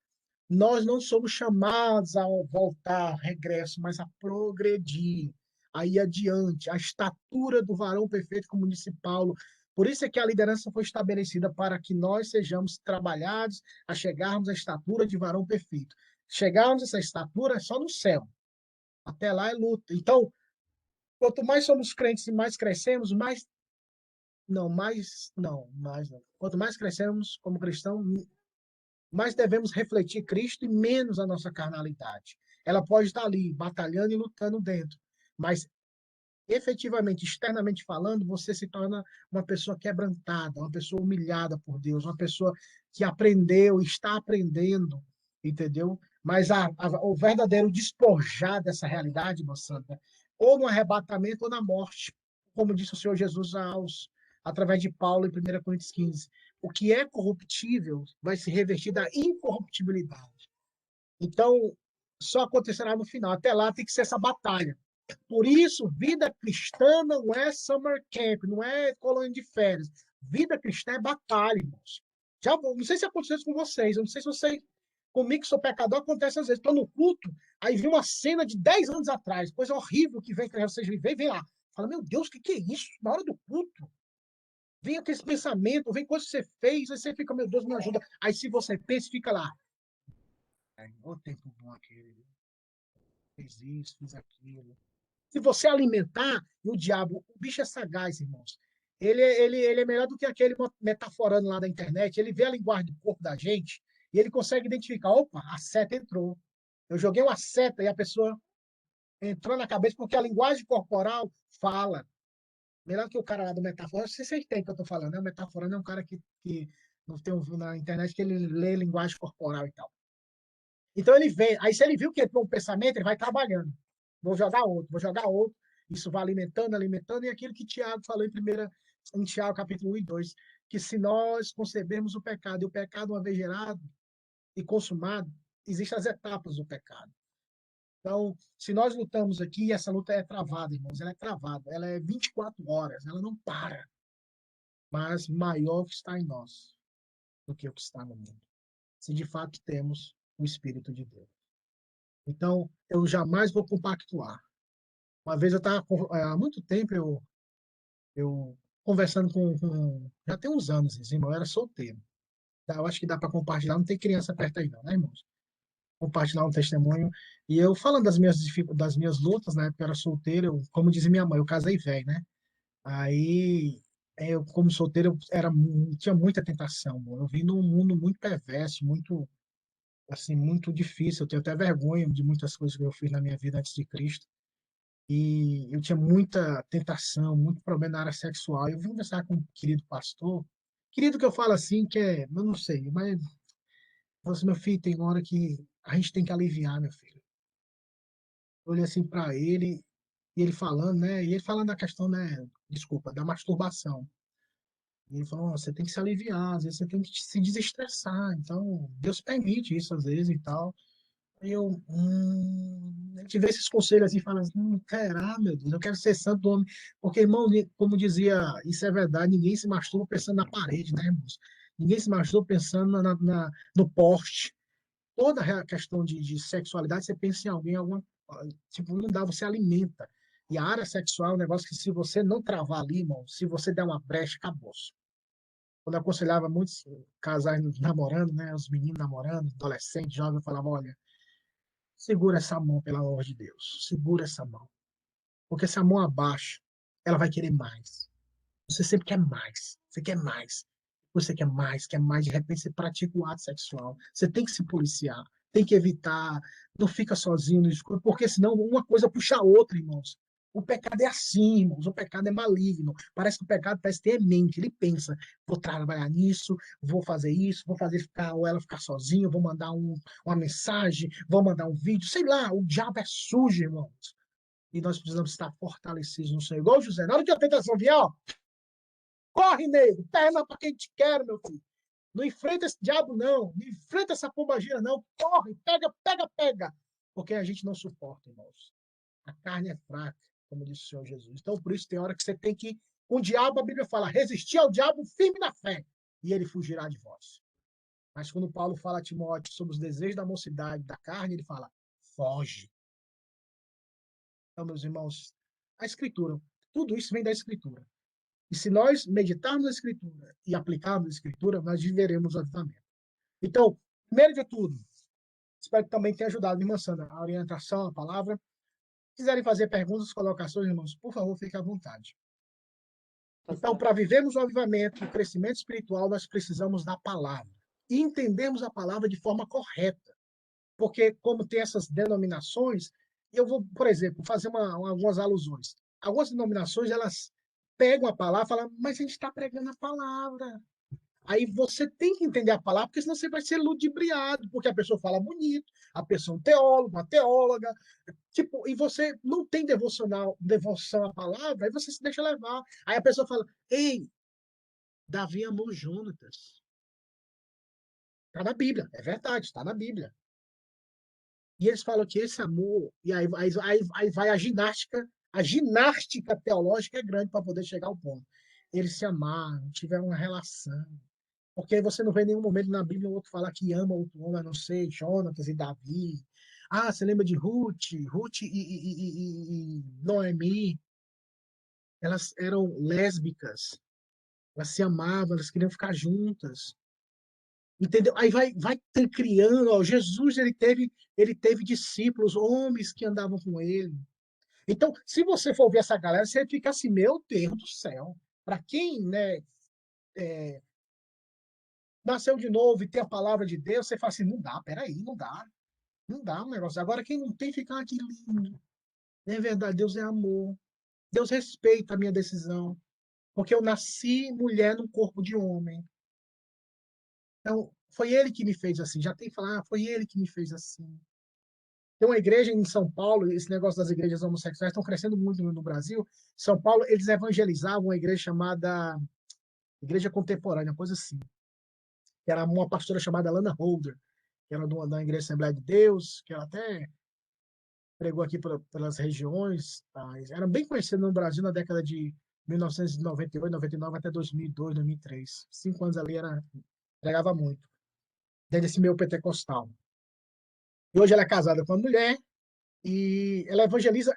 Nós não somos chamados a voltar, regresso, mas a progredir, a ir adiante, a estatura do varão perfeito, como disse Paulo. Por isso é que a liderança foi estabelecida para que nós sejamos trabalhados a chegarmos à estatura de varão perfeito. Chegarmos a essa estatura é só no céu. Até lá é luta. Então, quanto mais somos crentes e mais crescemos, mais. Não, mais. Não, mais não. Quanto mais crescemos como cristão, mais devemos refletir Cristo e menos a nossa carnalidade. Ela pode estar ali, batalhando e lutando dentro, mas efetivamente, externamente falando, você se torna uma pessoa quebrantada, uma pessoa humilhada por Deus, uma pessoa que aprendeu, está aprendendo, entendeu? Mas o verdadeiro despojar dessa realidade, meu santa, ou no arrebatamento ou na morte, como disse o Senhor Jesus através de Paulo em 1 Coríntios 15. O que é corruptível vai se revestir da incorruptibilidade. Então, só acontecerá no final. Até lá tem que ser essa batalha. Por isso, vida cristã não é summer camp, não é colônia de férias. Vida cristã é batalha, irmãos. Já, não sei se aconteceu isso com vocês, eu não sei se vocês, comigo que sou pecador, acontece às vezes. Estou no culto, aí vi uma cena de 10 anos atrás, coisa horrível que vem, que vocês vem lá. Fala, meu Deus, o que é isso? Na hora do culto. Vem aquele pensamento, vem coisa que você fez, aí você fica, meu Deus, me ajuda. Aí se você pensa, fica lá. O tempo bom aquele. Fiz isso, fiz aquilo. Se você alimentar, o diabo, o bicho é sagaz, irmãos. Ele é melhor do que aquele metaforando lá da internet. Ele vê a linguagem do corpo da gente e ele consegue identificar: opa, a seta entrou. Eu joguei uma seta e a pessoa entrou na cabeça porque a linguagem corporal fala. Melhor que o cara lá do metaforando. Se vocês têm que eu estou falando, né? O metaforando é um cara que não tem na internet que ele lê linguagem corporal e tal. Então ele vem, aí se ele viu que entrou um pensamento, ele vai trabalhando. Vou jogar outro, vou jogar outro. Isso vai alimentando, alimentando, e aquilo que Tiago falou em Tiago, capítulo 1 e 2, que se nós concebermos o pecado, e o pecado, uma vez gerado e consumado, existem as etapas do pecado. Então, se nós lutamos aqui, essa luta é travada, irmãos, ela é travada, ela é 24 horas, ela não para, mas maior que está em nós do que o que está no mundo, se de fato temos o Espírito de Deus. Então, eu jamais vou compactuar. Uma vez eu estava, há muito tempo, eu conversando já tem uns anos, assim, irmão, eu era solteiro. Eu acho que dá para compartilhar, não tem criança perto aí não, né, irmãos? Compartilhar um testemunho. E eu falando das minhas lutas, na época eu era solteiro, como dizia minha mãe, eu casei velho, né? Aí, eu como solteiro, tinha muita tentação, mano. Eu vim num mundo muito perverso, muito, assim, muito difícil. Eu tenho até vergonha de muitas coisas que eu fiz na minha vida antes de Cristo. E eu tinha muita tentação, muito problema na área sexual. Eu vim conversar com um querido pastor, querido que eu falo assim, que é, eu não sei, mas falou assim, meu filho, tem hora que a gente tem que aliviar, meu filho. Eu olhei assim para ele, e ele falando, né? E ele falando da questão, né? Desculpa, da masturbação. E ele falou, você tem que se aliviar, às vezes você tem que se desestressar. Então, Deus permite isso às vezes e tal. Aí a gente vê esses conselhos assim, fala assim, caramba, meu Deus, eu quero ser santo homem. Porque, irmão, como dizia, isso é verdade, ninguém se masturba pensando na parede, né, irmãos? Ninguém se masturba pensando no poste. Toda a questão de sexualidade, você pensa em alguém, tipo, não dá, você alimenta. E a área sexual é um negócio que se você não travar ali, irmão, se você der uma brecha, acabou. Quando eu aconselhava muitos casais namorando, né, os meninos namorando, adolescentes, jovens, eu falava, olha, segura essa mão, pelo amor de Deus. Segura essa mão. Porque se a mão abaixa, ela vai querer mais. Você sempre quer mais. Você quer mais. Você quer mais, quer mais. De repente você pratica o ato sexual. Você tem que se policiar. Tem que evitar. Não fica sozinho no escuro. Porque senão uma coisa puxa a outra, irmãos. O pecado é assim, irmãos. O pecado é maligno. Parece que o pecado parece ter mente. Ele pensa, vou trabalhar nisso, vou fazer isso, vou fazer ficar, ou ela ficar sozinha, vou mandar uma mensagem, vou mandar um vídeo. Sei lá, o diabo é sujo, irmãos. E nós precisamos estar fortalecidos no Senhor. Igual José. Na hora que a tentação vier, ó, corre, nego, perna para quem te quer, meu filho. Não enfrenta esse diabo, não. Não enfrenta essa pombagira, não. Corre, pega, pega, pega. Porque a gente não suporta, irmãos. A carne é fraca, como disse o Senhor Jesus. Então, por isso, tem hora que você tem que. Com o diabo, a Bíblia fala, resistir ao diabo firme na fé, e ele fugirá de vós. Mas quando Paulo fala a Timóteo sobre os desejos da mocidade, da carne, ele fala, foge. Então, meus irmãos, a Escritura, tudo isso vem da Escritura. E se nós meditarmos na Escritura e aplicarmos a Escritura, nós viveremos o avivamento. Então, primeiro de tudo, espero que também tenha ajudado, irmã Sandra, a orientação, a palavra. Se quiserem fazer perguntas, colocações, irmãos, por favor, fiquem à vontade. Então, para vivermos o avivamento, o crescimento espiritual, nós precisamos da palavra. E entendermos a palavra de forma correta. Porque, como tem essas denominações, eu vou, por exemplo, fazer algumas alusões. Algumas denominações, elas pegam a palavra e falam, mas a gente está pregando a palavra. Aí você tem que entender a palavra, porque senão você vai ser ludibriado, porque a pessoa fala bonito, a pessoa é um teólogo, uma teóloga, tipo, e você não tem devoção à palavra, aí você se deixa levar. Aí a pessoa fala, ei, Davi amou Jonatas. Está na Bíblia, é verdade, está na Bíblia. E eles falam que esse amor, e aí vai a ginástica teológica é grande para poder chegar ao ponto. Eles se amaram, tiveram uma relação. Porque aí você não vê em nenhum momento na Bíblia o outro falar que ama outro homem, a não ser Jonatas e Davi. Ah, você lembra de Ruth e Noemi? Elas eram lésbicas, elas se amavam, elas queriam ficar juntas. Entendeu? Aí vai criando, ó, Jesus ele teve discípulos, homens que andavam com ele. Então, se você for ver essa galera, você fica assim, meu Deus do céu. Para quem, né, nasceu de novo e tem a palavra de Deus, você fala assim, não dá, peraí, não dá. Não dá um negócio. Agora, quem não tem, fica aqui lindo. É verdade, Deus é amor. Deus respeita a minha decisão. Porque eu nasci mulher no corpo de homem. Então, foi ele que me fez assim. Já tem que falar, foi ele que me fez assim. Tem uma igreja em São Paulo, esse negócio das igrejas homossexuais estão crescendo muito no Brasil. São Paulo, eles evangelizavam uma igreja chamada Igreja Contemporânea, coisa assim. Era uma pastora chamada Lana Holder, que era da Igreja Assembleia de Deus, que ela até pregou aqui pelas regiões. Tá? Era bem conhecido no Brasil na década de 1998, 99 até 2002, 2003. 5 anos ali pregava muito, dentro desse meio pentecostal. E hoje ela é casada com uma mulher e ela evangeliza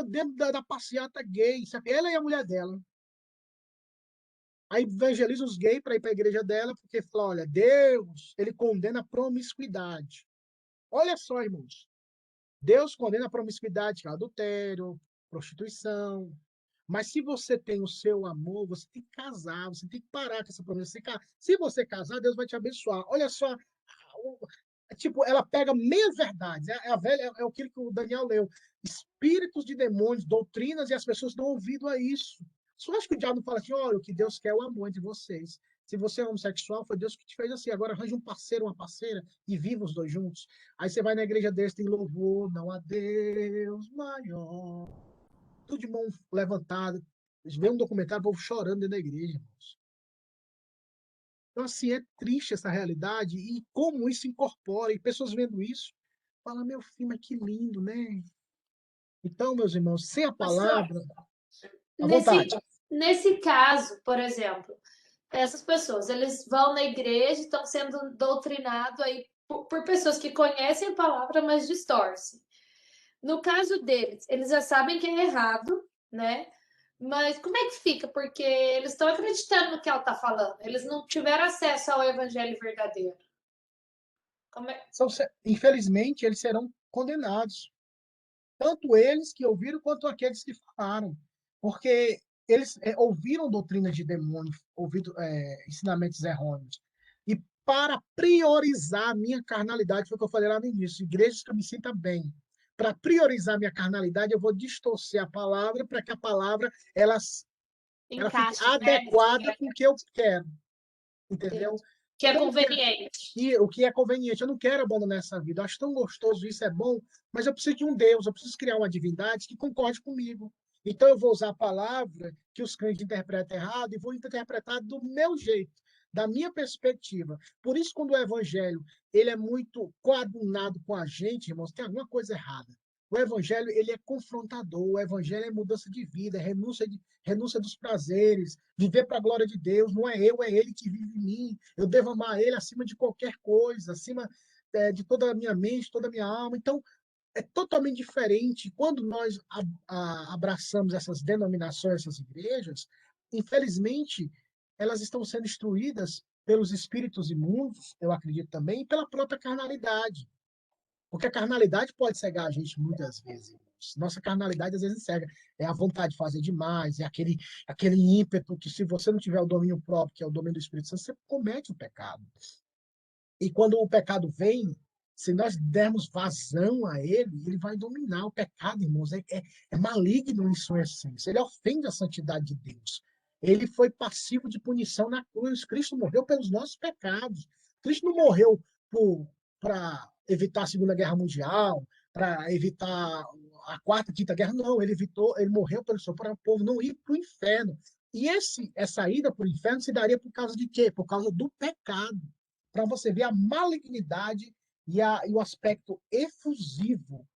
dentro da passeata gay, sabe? Ela e a mulher dela. Aí evangeliza os gays para ir para a igreja dela, porque fala, olha, Deus, ele condena a promiscuidade. Olha só, irmãos. Deus condena a promiscuidade, adultério, prostituição. Mas se você tem o seu amor, você tem que casar, você tem que parar com essa promessa. Se você casar, Deus vai te abençoar. Olha só, tipo, ela pega meias verdades. É a velha, é aquilo que o Daniel leu. Espíritos de demônios, doutrinas, e as pessoas dão ouvido a isso. Só acho que o diabo fala assim: olha, o que Deus quer é o amor entre vocês. Se você é homossexual, foi Deus que te fez assim. Agora arranja um parceiro, uma parceira e viva os dois juntos. Aí você vai na igreja deles, tem louvor, não há Deus maior. Tudo de mão levantada. Vê um documentário, o povo chorando dentro da igreja, irmãos. Então, assim, é triste essa realidade e como isso incorpora. E pessoas vendo isso, falam, meu filho, mas que lindo, né? Então, meus irmãos, sem a Pastor, palavra, à nesse, vontade. nesse caso, por exemplo, essas pessoas, eles vão na igreja, estão sendo doutrinados aí por pessoas que conhecem a palavra, mas distorcem. No caso deles, eles já sabem que é errado, né? Mas como é que fica? Porque eles estão acreditando no que ela está falando. Eles não tiveram acesso ao evangelho verdadeiro. Como é? Infelizmente, eles serão condenados. Tanto eles que ouviram, quanto aqueles que falaram. Porque eles ouviram doutrinas de demônio, ouviram ensinamentos errôneos. E para priorizar a minha carnalidade, foi o que eu falei lá no início, igrejas que eu me sinta bem. Para priorizar a minha carnalidade, eu vou distorcer a palavra para que a palavra ela fique Encaixe, né? adequada com o que eu quero. Entendeu? Que é Então, conveniente. o que é conveniente. Eu não quero abandonar essa vida. Eu acho tão gostoso, isso é bom, mas eu preciso de um Deus, eu preciso criar uma divindade que concorde comigo. Então, eu vou usar a palavra que os crentes interpretam errado e vou interpretar do meu jeito, da minha perspectiva. Por isso, quando o evangelho ele é muito coadunado com a gente, irmãos, tem alguma coisa errada. O evangelho ele é confrontador, o evangelho é mudança de vida, é renúncia dos prazeres, viver para a glória de Deus. Não é eu, é Ele que vive em mim. Eu devo amar Ele acima de qualquer coisa, acima de toda a minha mente, toda a minha alma. Então, é totalmente diferente. Quando nós abraçamos essas denominações, essas igrejas, infelizmente, elas estão sendo instruídas pelos espíritos imundos, eu acredito também, e pela própria carnalidade. Porque a carnalidade pode cegar a gente muitas vezes. Nossa carnalidade às vezes cega. É a vontade de fazer demais, é aquele ímpeto que, se você não tiver o domínio próprio, que é o domínio do Espírito Santo, você comete o pecado. E quando o pecado vem, se nós dermos vazão a ele, ele vai dominar. O pecado, irmãos, é maligno em sua essência. Ele ofende a santidade de Deus. Ele foi passivo de punição na cruz. Cristo morreu pelos nossos pecados. Cristo não morreu para evitar a Segunda Guerra Mundial, para evitar a Quarta, Quinta Guerra. Não, ele morreu para o povo não ir para o inferno. E essa ida para o inferno se daria por causa de quê? Por causa do pecado. Para você ver a malignidade e o aspecto efusivo,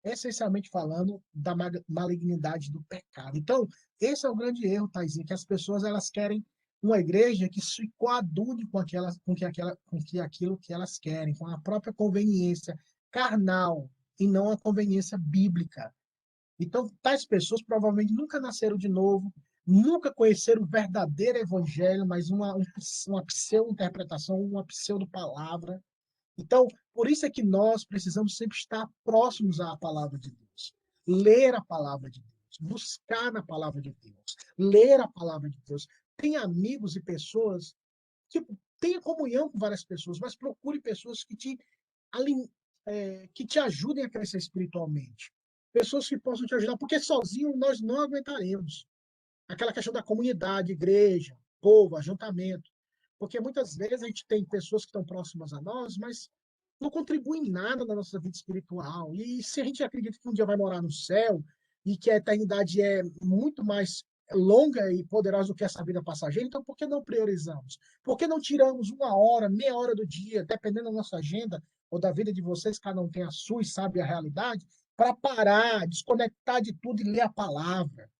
essencialmente falando, da malignidade do pecado. Então, esse é o grande erro, Taizinho, que as pessoas elas querem uma igreja que se coadune com aquilo que elas querem, com a própria conveniência carnal e não a conveniência bíblica. Então, tais pessoas provavelmente nunca nasceram de novo, nunca conheceram o verdadeiro evangelho, mas uma pseudo-interpretação, uma pseudo-palavra. Então, por isso é que nós precisamos sempre estar próximos à palavra de Deus. Ler a palavra de Deus, buscar na palavra de Deus, ler a palavra de Deus. Tem amigos e pessoas, tipo, tenha comunhão com várias pessoas, mas procure pessoas que te ajudem a crescer espiritualmente. Pessoas que possam te ajudar, porque sozinho nós não aguentaremos. Aquela questão da comunidade, igreja, povo, ajuntamento. Porque muitas vezes a gente tem pessoas que estão próximas a nós, mas não contribuem em nada na nossa vida espiritual. E se a gente acredita que um dia vai morar no céu e que a eternidade é muito mais longa e poderosa do que essa vida passageira, então por que não priorizamos? Por que não tiramos uma hora, meia hora do dia, dependendo da nossa agenda ou da vida de vocês, cada um tem a sua e sabe a realidade, para parar, desconectar de tudo e ler a palavra,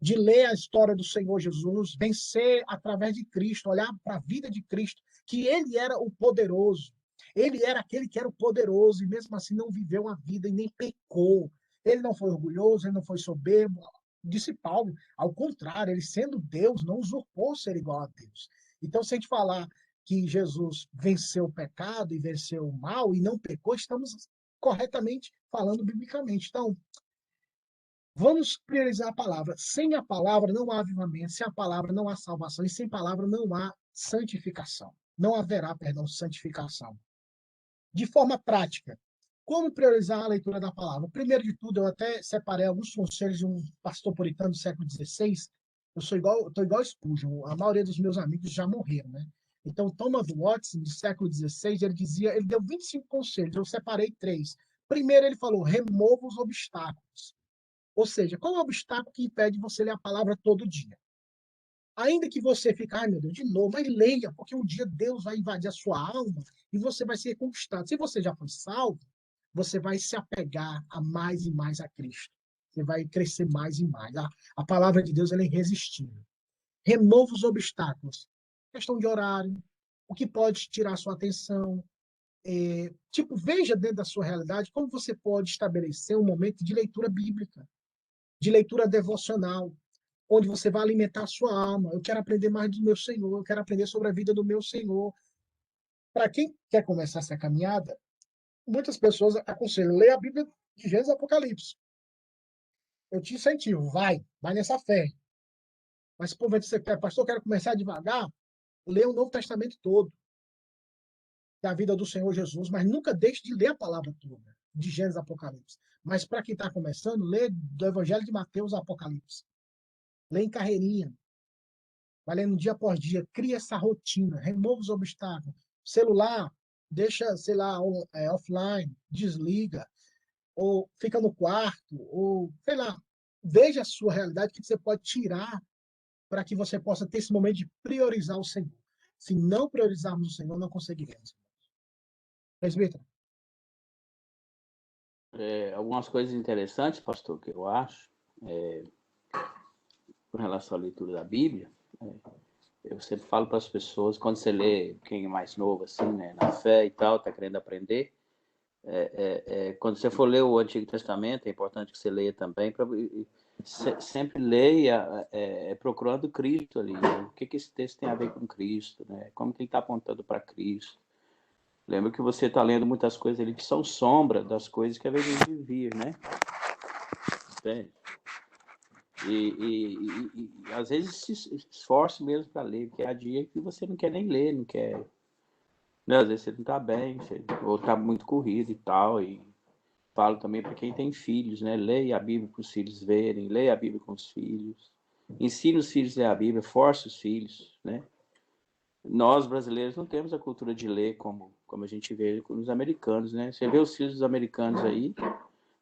de ler a história do Senhor Jesus, vencer através de Cristo, olhar para a vida de Cristo, que ele era o poderoso. Ele era aquele que era o poderoso e mesmo assim não viveu a vida e nem pecou. Ele não foi orgulhoso, ele não foi soberbo. Disse Paulo, ao contrário, ele sendo Deus, não usurpou ser igual a Deus. Então, se a gente falar que Jesus venceu o pecado e venceu o mal e não pecou, estamos corretamente falando biblicamente. Então, vamos priorizar a palavra. Sem a palavra não há avivamento, sem a palavra não há salvação, e sem palavra não há santificação. Não haverá, perdão, santificação. De forma prática, como priorizar a leitura da palavra? Primeiro de tudo, eu até separei alguns conselhos de um pastor puritano do século XVI. Eu estou igual Spurgeon, a maioria dos meus amigos já morreram, né? Então, Thomas Watson, do século XVI, ele deu 25 conselhos, eu separei 3. Primeiro, ele falou, remova os obstáculos. Ou seja, qual é o obstáculo que impede você ler a palavra todo dia? Ainda que você fique, ai meu Deus, de novo, mas leia, porque um dia Deus vai invadir a sua alma e você vai ser conquistado. Se você já foi salvo, você vai se apegar a mais e mais a Cristo. Você vai crescer mais e mais. A palavra de Deus ela é irresistível. Remova os obstáculos. Questão de horário, o que pode tirar a sua atenção. Veja dentro da sua realidade como você pode estabelecer um momento de leitura bíblica, de leitura devocional, onde você vai alimentar a sua alma. Eu quero aprender mais do meu Senhor, eu quero aprender sobre a vida do meu Senhor. Para quem quer começar essa caminhada, muitas pessoas aconselham, leia a Bíblia de Gênesis e Apocalipse. Eu te incentivo, vai nessa fé. Mas, por vezes, você quer, pastor, eu quero começar devagar, leia o Novo Testamento todo, da vida do Senhor Jesus, mas nunca deixe de ler a palavra toda, de Gênesis e Apocalipse. Mas, para quem está começando, lê do Evangelho de Mateus a Apocalipse. Lê em carreirinha. Vai lendo dia por dia. Cria essa rotina. Remova os obstáculos. Celular, deixa, sei lá, offline, desliga. Ou fica no quarto. Ou, sei lá, veja a sua realidade que você pode tirar para que você possa ter esse momento de priorizar o Senhor. Se não priorizarmos o Senhor, não conseguiremos. Presbítero. Algumas coisas interessantes, pastor, que eu acho, com relação à leitura da Bíblia, eu sempre falo para as pessoas, quando você lê, quem é mais novo, assim, né, na fé e tal, está querendo aprender, quando você for ler o Antigo Testamento, é importante que você leia também, sempre leia procurando Cristo ali, né? O que esse texto tem a ver com Cristo, né? Como que ele está apontando para Cristo. Lembra que você está lendo muitas coisas ali que são sombra das coisas que a gente vive vir, né? Entende? E às vezes se esforce mesmo para ler, porque há dia que você não quer nem ler, não quer. Né? Às vezes você não está bem, ou está muito corrido e tal. E falo também para quem tem filhos, né? Leia a Bíblia para os filhos verem, leia a Bíblia com os filhos. Ensine os filhos a ler a Bíblia, force os filhos, né? Nós, brasileiros, não temos a cultura de ler como a gente vê nos americanos, né? Você vê os filhos dos americanos aí,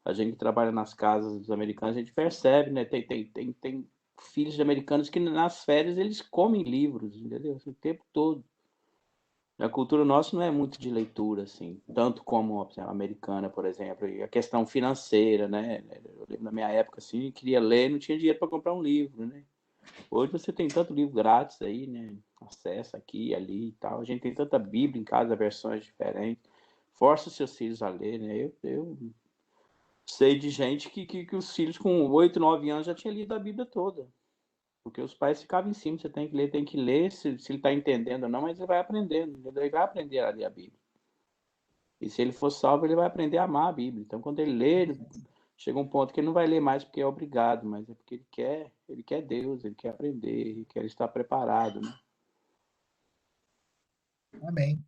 a gente que trabalha nas casas dos americanos, a gente percebe, né? Tem filhos de americanos que nas férias eles comem livros, entendeu? O tempo todo. A cultura nossa não é muito de leitura, assim, tanto como a americana, por exemplo, e a questão financeira, né? Eu lembro na minha época, assim, queria ler, não tinha dinheiro para comprar um livro, né? Hoje você tem tanto livro grátis aí, né? Acesso aqui, ali e tal. A gente tem tanta Bíblia em casa, versões diferentes. Força os seus filhos a ler, né? Eu sei de gente que os filhos com 8, 9 anos já tinham lido a Bíblia toda. Porque os pais ficavam em cima, você tem que ler se ele está entendendo ou não, mas ele vai aprendendo. Ele vai aprender a ler a Bíblia. E se ele for salvo, ele vai aprender a amar a Bíblia. Então, quando ele lê, chega um ponto que ele não vai ler mais porque é obrigado, mas é porque ele quer Deus, ele quer aprender, ele quer estar preparado, né? Amém.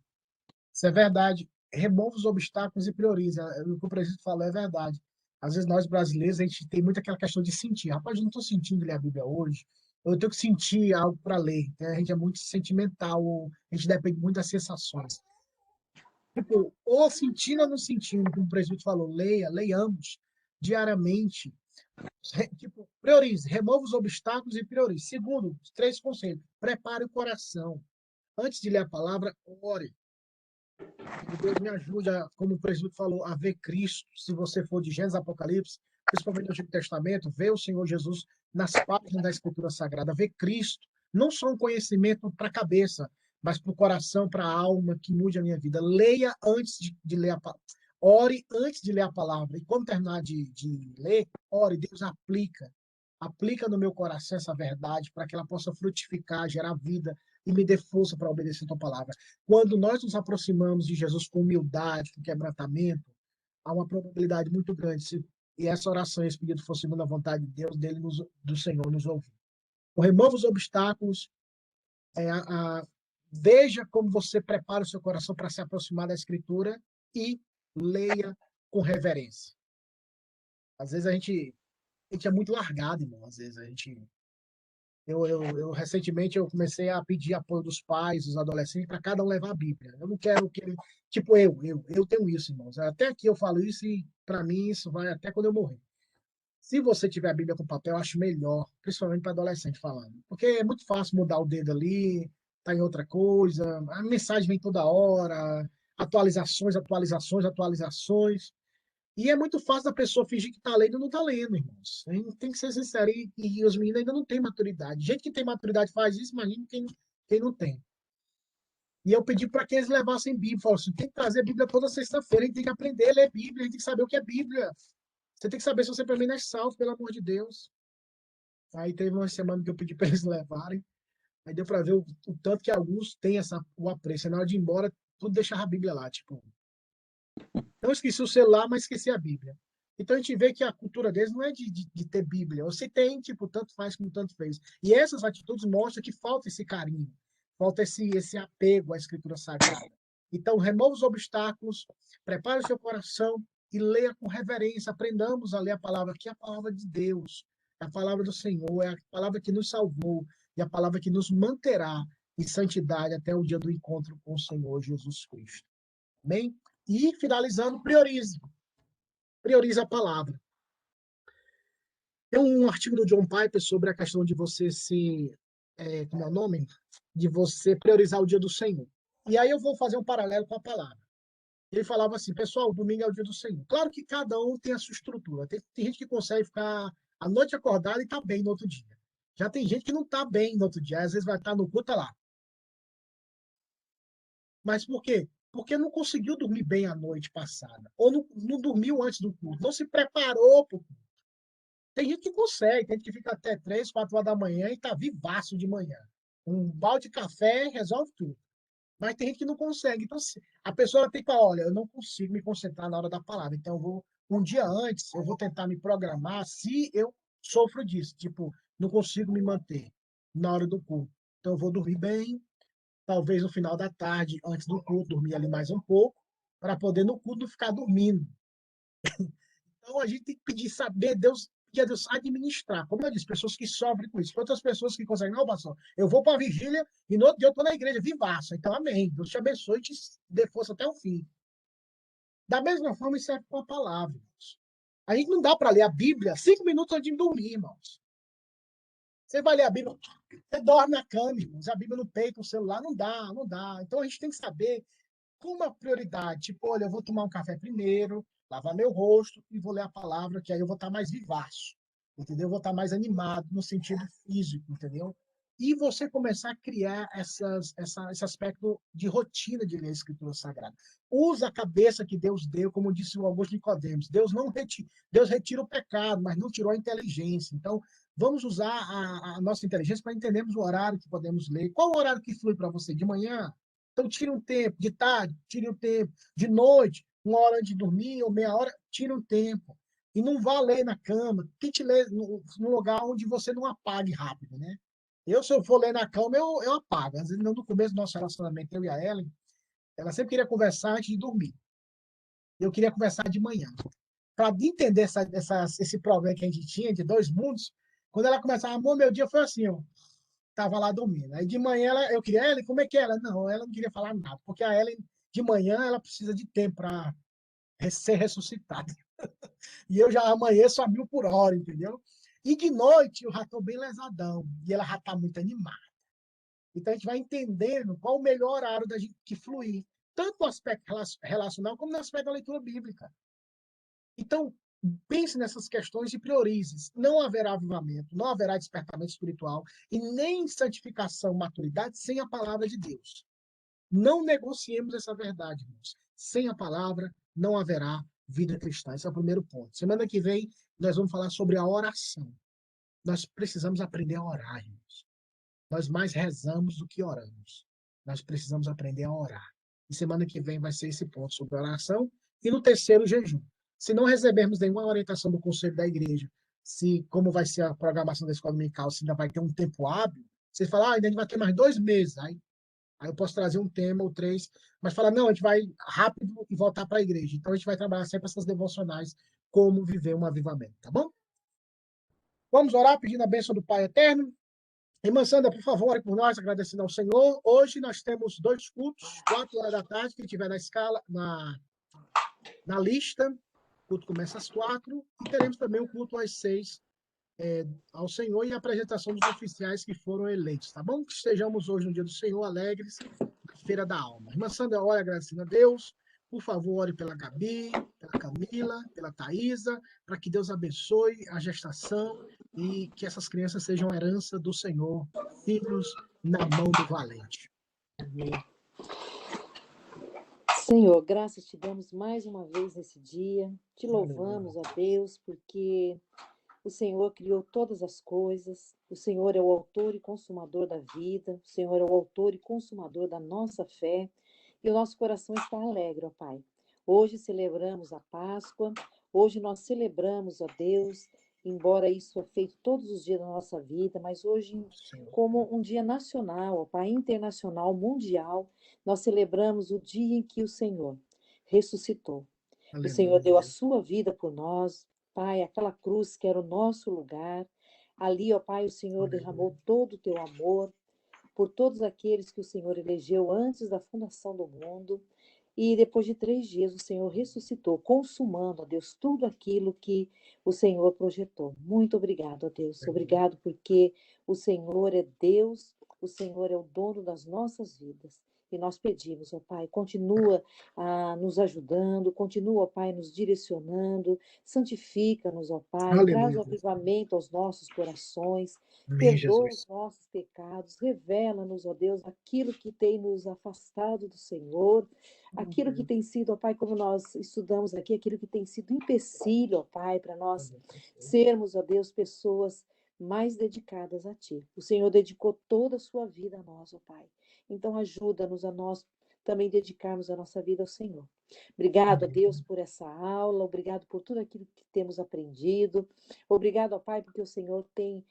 Isso é verdade. Remova os obstáculos e prioriza. O que o presidente falou é verdade. Às vezes nós brasileiros, a gente tem muito aquela questão de sentir. Rapaz, eu não estou sentindo ler a Bíblia hoje. eu tenho que sentir algo para ler. Né? A gente é muito sentimental, a gente depende muito das sensações. Tipo, ou sentindo ou não sentindo, como o presidente falou, leiamos diariamente. Tipo, priorize, remova os obstáculos e priorize. Segundo, 3 conselhos. Prepare o coração. Antes de ler a palavra, ore. Que Deus me ajude, como o presidente falou, a ver Cristo. Se você for de Gênesis Apocalipse, principalmente no Antigo Testamento, ver o Senhor Jesus nas páginas da Escritura Sagrada, ver Cristo. Não só um conhecimento para a cabeça, mas para o coração, para a alma, que mude a minha vida. Leia antes de ler a palavra. Ore antes de ler a palavra. E quando terminar de ler, ore. Deus aplica. Aplica no meu coração essa verdade para que ela possa frutificar, gerar vida e me dê força para obedecer a tua palavra. Quando nós nos aproximamos de Jesus com humildade, com quebrantamento, há uma probabilidade muito grande, e essa oração, esse pedido for segundo a vontade de Deus, do Senhor nos ouvir. Então, remova os obstáculos, veja como você prepara o seu coração para se aproximar da Escritura e leia com reverência. Às vezes a gente é muito largado, irmão. Às vezes a gente recentemente eu comecei a pedir apoio dos pais, dos adolescentes, para cada um levar a Bíblia. Eu não quero que ele. Tipo, eu tenho isso, irmãos. Até aqui eu falo isso e, para mim, isso vai até quando eu morrer. Se você tiver a Bíblia com papel, eu acho melhor, principalmente para adolescente falando. Porque é muito fácil mudar o dedo ali, tá em outra coisa, a mensagem vem toda hora, atualizações, atualizações, atualizações. E é muito fácil da pessoa fingir que está lendo e não está lendo, irmãos. A gente tem que ser sincero. E os meninos ainda não têm maturidade. Gente que tem maturidade faz isso, imagina quem não tem. E eu pedi para que eles levassem Bíblia. Falaram assim, tem que trazer Bíblia toda sexta-feira. A gente tem que aprender a ler Bíblia. A gente tem que saber o que é Bíblia. Você tem que saber se você para mim não é salvo, pelo amor de Deus. Aí teve uma semana que eu pedi para eles levarem. Aí deu para ver o tanto que alguns têm o apreço. Na hora de ir embora, tudo deixava a Bíblia lá. Tipo, não esqueci o celular, mas esqueci a Bíblia. Então a gente vê que a cultura deles não é de ter Bíblia. Ou se tem, tipo, tanto faz como tanto fez. E essas atitudes mostram que falta esse carinho, falta esse apego à Escritura Sagrada. Então, remova os obstáculos, prepare o seu coração e leia com reverência. Aprendamos a ler a palavra, que é a palavra de Deus, é a palavra do Senhor, é a palavra que nos salvou e a palavra que nos manterá em santidade até o dia do encontro com o Senhor Jesus Cristo. Amém? E, finalizando, priorize. Priorize a palavra. Tem um artigo do John Piper sobre a questão de você como é o nome? De você priorizar o dia do Senhor. E aí eu vou fazer um paralelo com a palavra. Ele falava assim, pessoal, domingo é o dia do Senhor. Claro que cada um tem a sua estrutura. Tem gente que consegue ficar a noite acordada e está bem no outro dia. Já tem gente que não está bem no outro dia. Às vezes vai estar no culto, tá lá. Mas por quê? Porque não conseguiu dormir bem a noite passada. Ou não dormiu antes do culto. Não se preparou para o culto. Tem gente que consegue, tem gente que fica até 3, 4 horas da manhã e está vivaço de manhã. Um balde de café resolve tudo. Mas tem gente que não consegue. Então, a pessoa tem que falar, olha, eu não consigo me concentrar na hora da palavra. Então, um dia antes, eu vou tentar me programar se eu sofro disso. Tipo, não consigo me manter na hora do culto. Então, eu vou dormir bem, talvez no final da tarde, antes do culto, dormir ali mais um pouco, para poder no culto não ficar dormindo. Então, a gente tem que pedir, saber pedir a Deus administrar. Como eu disse, pessoas que sofrem com isso. Outras pessoas que conseguem, não, pastor, eu vou para a vigília e no outro dia eu estou na igreja, vivaço. Então, amém. Deus te abençoe e te dê força até o fim. Da mesma forma, isso é com a palavra, irmãos. A gente não dá para ler a Bíblia 5 minutos antes de dormir, irmãos. Você vai ler a Bíblia, você dorme na cama, irmãos. A Bíblia no peito, o celular, não dá, não dá. Então, a gente tem que saber como a prioridade. Tipo, olha, eu vou tomar um café primeiro, lavar meu rosto e vou ler a palavra, que aí eu vou estar mais vivaço, entendeu? Eu vou estar mais animado no sentido físico, entendeu? E você começar a criar esse aspecto de rotina de ler a Escritura Sagrada. Usa a cabeça que Deus deu, como disse o Augusto Nicodemos. Deus retira o pecado, mas não tirou a inteligência. Então, vamos usar a nossa inteligência para entendermos o horário que podemos ler. Qual o horário que flui para você? De manhã? Então, tire um tempo. De tarde? Tire um tempo. De noite? 1 hora antes de dormir ou meia hora? Tire um tempo. E não vá ler na cama. Tente ler num lugar onde você não apague rápido, né? Se eu for ler na cama, eu apago. Às vezes, no começo do nosso relacionamento, eu e a Ellen, ela sempre queria conversar antes de dormir. Eu queria conversar de manhã. Para entender esse problema que a gente tinha de 2 mundos, Quando ela começava, amor, meu dia foi assim, ó. Tava lá dormindo. Aí de manhã eu queria, Ellen, como é que é ela? Não, ela não queria falar nada, porque a Ellen, de manhã, ela precisa de tempo para ser ressuscitada. E eu já amanheço a 1.000 por hora, entendeu? E de noite eu já estou bem lesadão, e ela já está muito animada. Então a gente vai entendendo qual o melhor horário da gente que fluir, tanto no aspecto relacional como no aspecto da leitura bíblica. Então, pense nessas questões e priorize. Não haverá avivamento, não haverá despertamento espiritual e nem santificação, maturidade sem a palavra de Deus. Não negociemos essa verdade, irmãos. Sem a palavra não haverá vida cristã. Esse é o primeiro ponto. Semana que vem nós vamos falar sobre a oração. Nós precisamos aprender a orar, irmãos. Nós mais rezamos do que oramos. Nós precisamos aprender a orar. E semana que vem vai ser esse ponto sobre oração. E no terceiro, jejum. Se não recebermos nenhuma orientação do conselho da igreja, se como vai ser a programação da escola dominical, se ainda vai ter um tempo hábil, você fala, ainda vai ter mais 2 meses. Aí eu posso trazer um tema ou 3, mas falar, não, a gente vai rápido e voltar para a igreja. Então a gente vai trabalhar sempre essas devocionais, como viver um avivamento, tá bom? Vamos orar pedindo a bênção do Pai Eterno. Irmã Sandra, por favor, ore por nós, agradecendo ao Senhor. Hoje nós temos 2 cultos, 4 horas da tarde, quem tiver na escala, na lista. O culto começa às 4, e teremos também um culto às 6, ao Senhor, e a apresentação dos oficiais que foram eleitos, tá bom? Que estejamos hoje no dia do Senhor, alegres, na Feira da Alma. Irmã Sandra, ore agradecendo a Deus. Por favor, ore pela Gabi, pela Camila, pela Thaisa, para que Deus abençoe a gestação e que essas crianças sejam herança do Senhor, filhos na mão do valente. Amém. Senhor, graças te damos mais uma vez nesse dia. Te louvamos, ó Deus, porque o Senhor criou todas as coisas. O Senhor é o autor e consumador da vida. O Senhor é o autor e consumador da nossa fé. E o nosso coração está alegre, ó Pai. Hoje celebramos a Páscoa. Hoje nós celebramos, ó Deus, embora isso é feito todos os dias da nossa vida, mas hoje, como um dia nacional, ó Pai, internacional, mundial, nós celebramos o dia em que o Senhor ressuscitou. Aleluia. O Senhor deu a sua vida por nós, Pai, aquela cruz que era o nosso lugar. Ali, ó Pai, o Senhor derramou todo o teu amor por todos aqueles que o Senhor elegeu antes da fundação do mundo. E depois de 3 dias, o Senhor ressuscitou, consumando, ó Deus, tudo aquilo que o Senhor projetou. Muito obrigado, ó Deus. Obrigado porque o Senhor é Deus, o Senhor é o dono das nossas vidas. E nós pedimos, ó Pai, continua nos ajudando, continua, ó Pai, nos direcionando, santifica-nos, ó Pai, aleluia. Traz o avivamento aos nossos corações, perdoa os nossos pecados, revela-nos, ó Deus, aquilo que tem nos afastado do Senhor, aquilo que tem sido, ó Pai, como nós estudamos aqui, aquilo que tem sido empecilho, ó Pai, para nós sermos, ó Deus, pessoas mais dedicadas a Ti. O Senhor dedicou toda a sua vida a nós, ó Pai. Então ajuda-nos a nós também dedicarmos a nossa vida ao Senhor. Obrigado, ó Deus, por essa aula, obrigado por tudo aquilo que temos aprendido, obrigado, ó Pai, porque o Senhor tem,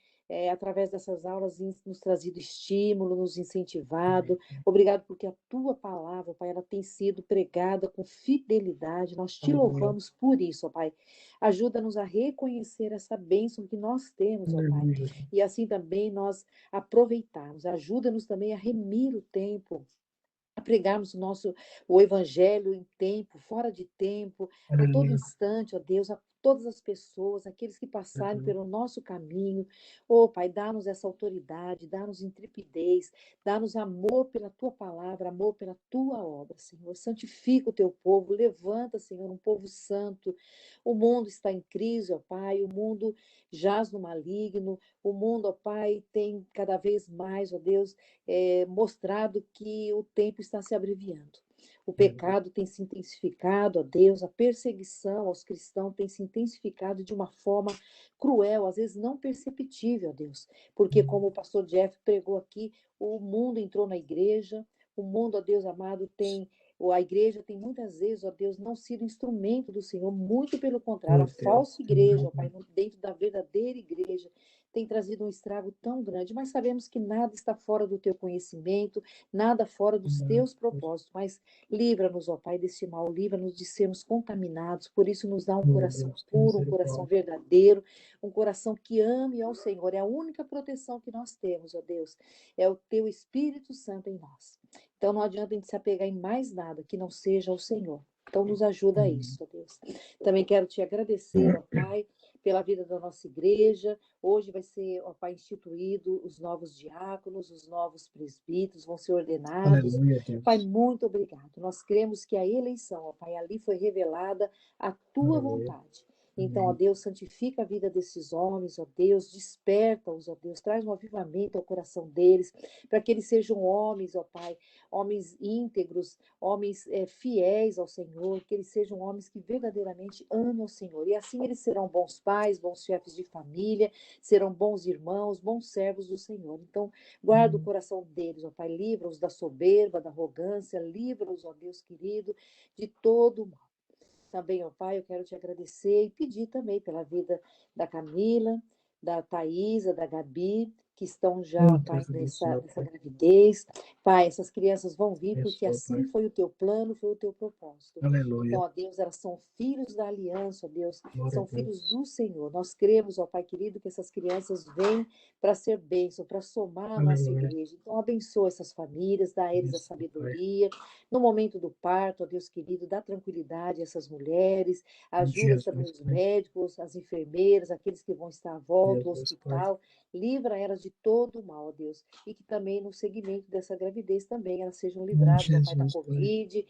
através dessas aulas, nos trazido estímulo, nos incentivado. Obrigado porque a Tua palavra, Pai, ela tem sido pregada com fidelidade. Nós Te louvamos por isso, ó Pai. Ajuda-nos a reconhecer essa bênção que nós temos, ó Pai. E assim também nós aproveitarmos. Ajuda-nos também a remir o tempo, a pregarmos o evangelho em tempo, fora de tempo, a todo instante, ó Deus, a todas as pessoas, aqueles que passarem pelo nosso caminho. Ó Pai, dá-nos essa autoridade, dá-nos intrepidez, dá-nos amor pela Tua palavra, amor pela Tua obra, Senhor. Santifica o Teu povo, levanta, Senhor, um povo santo. O mundo está em crise, ó Pai, o mundo jaz no maligno, o mundo, ó Pai, tem cada vez mais, ó Deus, mostrado que o tempo está se abreviando. O pecado tem se intensificado, ó Deus, a perseguição aos cristãos tem se intensificado de uma forma cruel, às vezes não perceptível, ó Deus, porque como o pastor Jeff pregou aqui, o mundo entrou na igreja, o mundo, ó Deus amado, a igreja tem muitas vezes, ó Deus, não sido instrumento do Senhor, muito pelo contrário, a falsa igreja, ó Pai, dentro da verdadeira igreja, tem trazido um estrago tão grande, mas sabemos que nada está fora do teu conhecimento, nada fora dos teus propósitos, mas livra-nos, ó Pai, deste mal, livra-nos de sermos contaminados, por isso nos dá um coração puro, um coração verdadeiro, um coração que ame ao Senhor, é a única proteção que nós temos, ó Deus, é o teu Espírito Santo em nós. Então não adianta a gente se apegar em mais nada que não seja o Senhor. Então nos ajuda a isso, ó Deus. Também quero te agradecer, ó Pai, pela vida da nossa igreja. Hoje vai ser, ó Pai, instituído os novos diáconos, os novos presbíteros vão ser ordenados. Aleluia, Deus. Pai, muito obrigado. Nós cremos que a eleição, ó Pai, ali foi revelada a tua vontade. Então, ó Deus, santifica a vida desses homens, ó Deus, desperta-os, ó Deus, traz um avivamento ao coração deles, para que eles sejam homens, ó Pai, homens íntegros, homens fiéis ao Senhor, que eles sejam homens que verdadeiramente amam o Senhor. E assim eles serão bons pais, bons chefes de família, serão bons irmãos, bons servos do Senhor. Então, guarda o coração deles, ó Pai, livra-os da soberba, da arrogância, livra-os, ó Deus querido, de todo o mal. Também, ó Pai, eu quero te agradecer e pedir também pela vida da Camila, da Thaísa, da Gabi, que estão já, Pai, nessa gravidez. Pai, essas crianças vão vir porque assim foi o teu plano, foi o teu propósito. Aleluia. Então, ó Deus, elas são filhos da aliança, ó Deus, são filhos do Senhor. Nós cremos, ó Pai querido, que essas crianças vêm para ser bênção, para somar a nossa igreja. Então, abençoa essas famílias, dá a eles a sabedoria. No momento do parto, ó Deus querido, dá tranquilidade a essas mulheres, ajuda também os médicos, as enfermeiras, aqueles que vão estar à volta, o hospital. Livra elas de todo o mal, ó Deus. E que também no segmento dessa gravidez também elas sejam livradas, ó Pai, da Covid,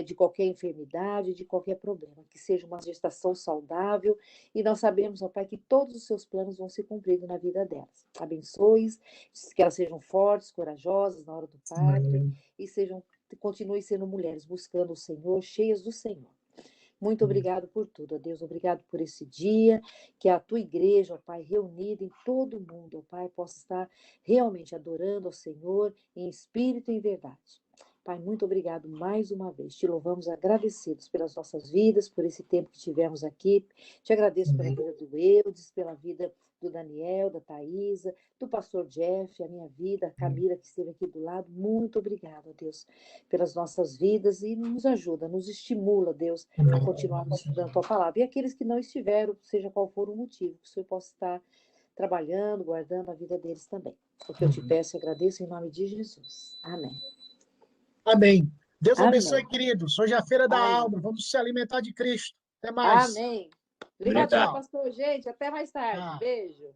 de qualquer enfermidade, de qualquer problema. Que seja uma gestação saudável. E nós sabemos, ó Pai, que todos os seus planos vão ser cumpridos na vida delas. Abençoe-as, que elas sejam fortes, corajosas na hora do parto e continuem sendo mulheres buscando o Senhor, cheias do Senhor. Muito obrigado por tudo, ó Deus. Obrigado por esse dia, que a tua igreja, ó Pai, reunida em todo o mundo, ó Pai, possa estar realmente adorando ao Senhor em espírito e em verdade. Pai, muito obrigado mais uma vez. Te louvamos agradecidos pelas nossas vidas, por esse tempo que tivemos aqui. Te agradeço pela vida do Eudes, pela vida do Daniel, da Thaísa, do pastor Jeff, a minha vida, a Camila que esteve aqui do lado. Muito obrigado, Deus, pelas nossas vidas e nos ajuda, nos estimula, Deus, a continuarmos estudando a tua palavra. E aqueles que não estiveram, seja qual for o motivo, que o Senhor possa estar trabalhando, guardando a vida deles também. O que eu te peço e agradeço em nome de Jesus. Amém. Amém. Deus Amém. abençoe, queridos. Hoje é a Feira da Alma. Vamos se alimentar de Cristo. Até mais. Amém. Obrigado, Tchau. pastor. Gente, até mais tarde. Tchau. Beijo.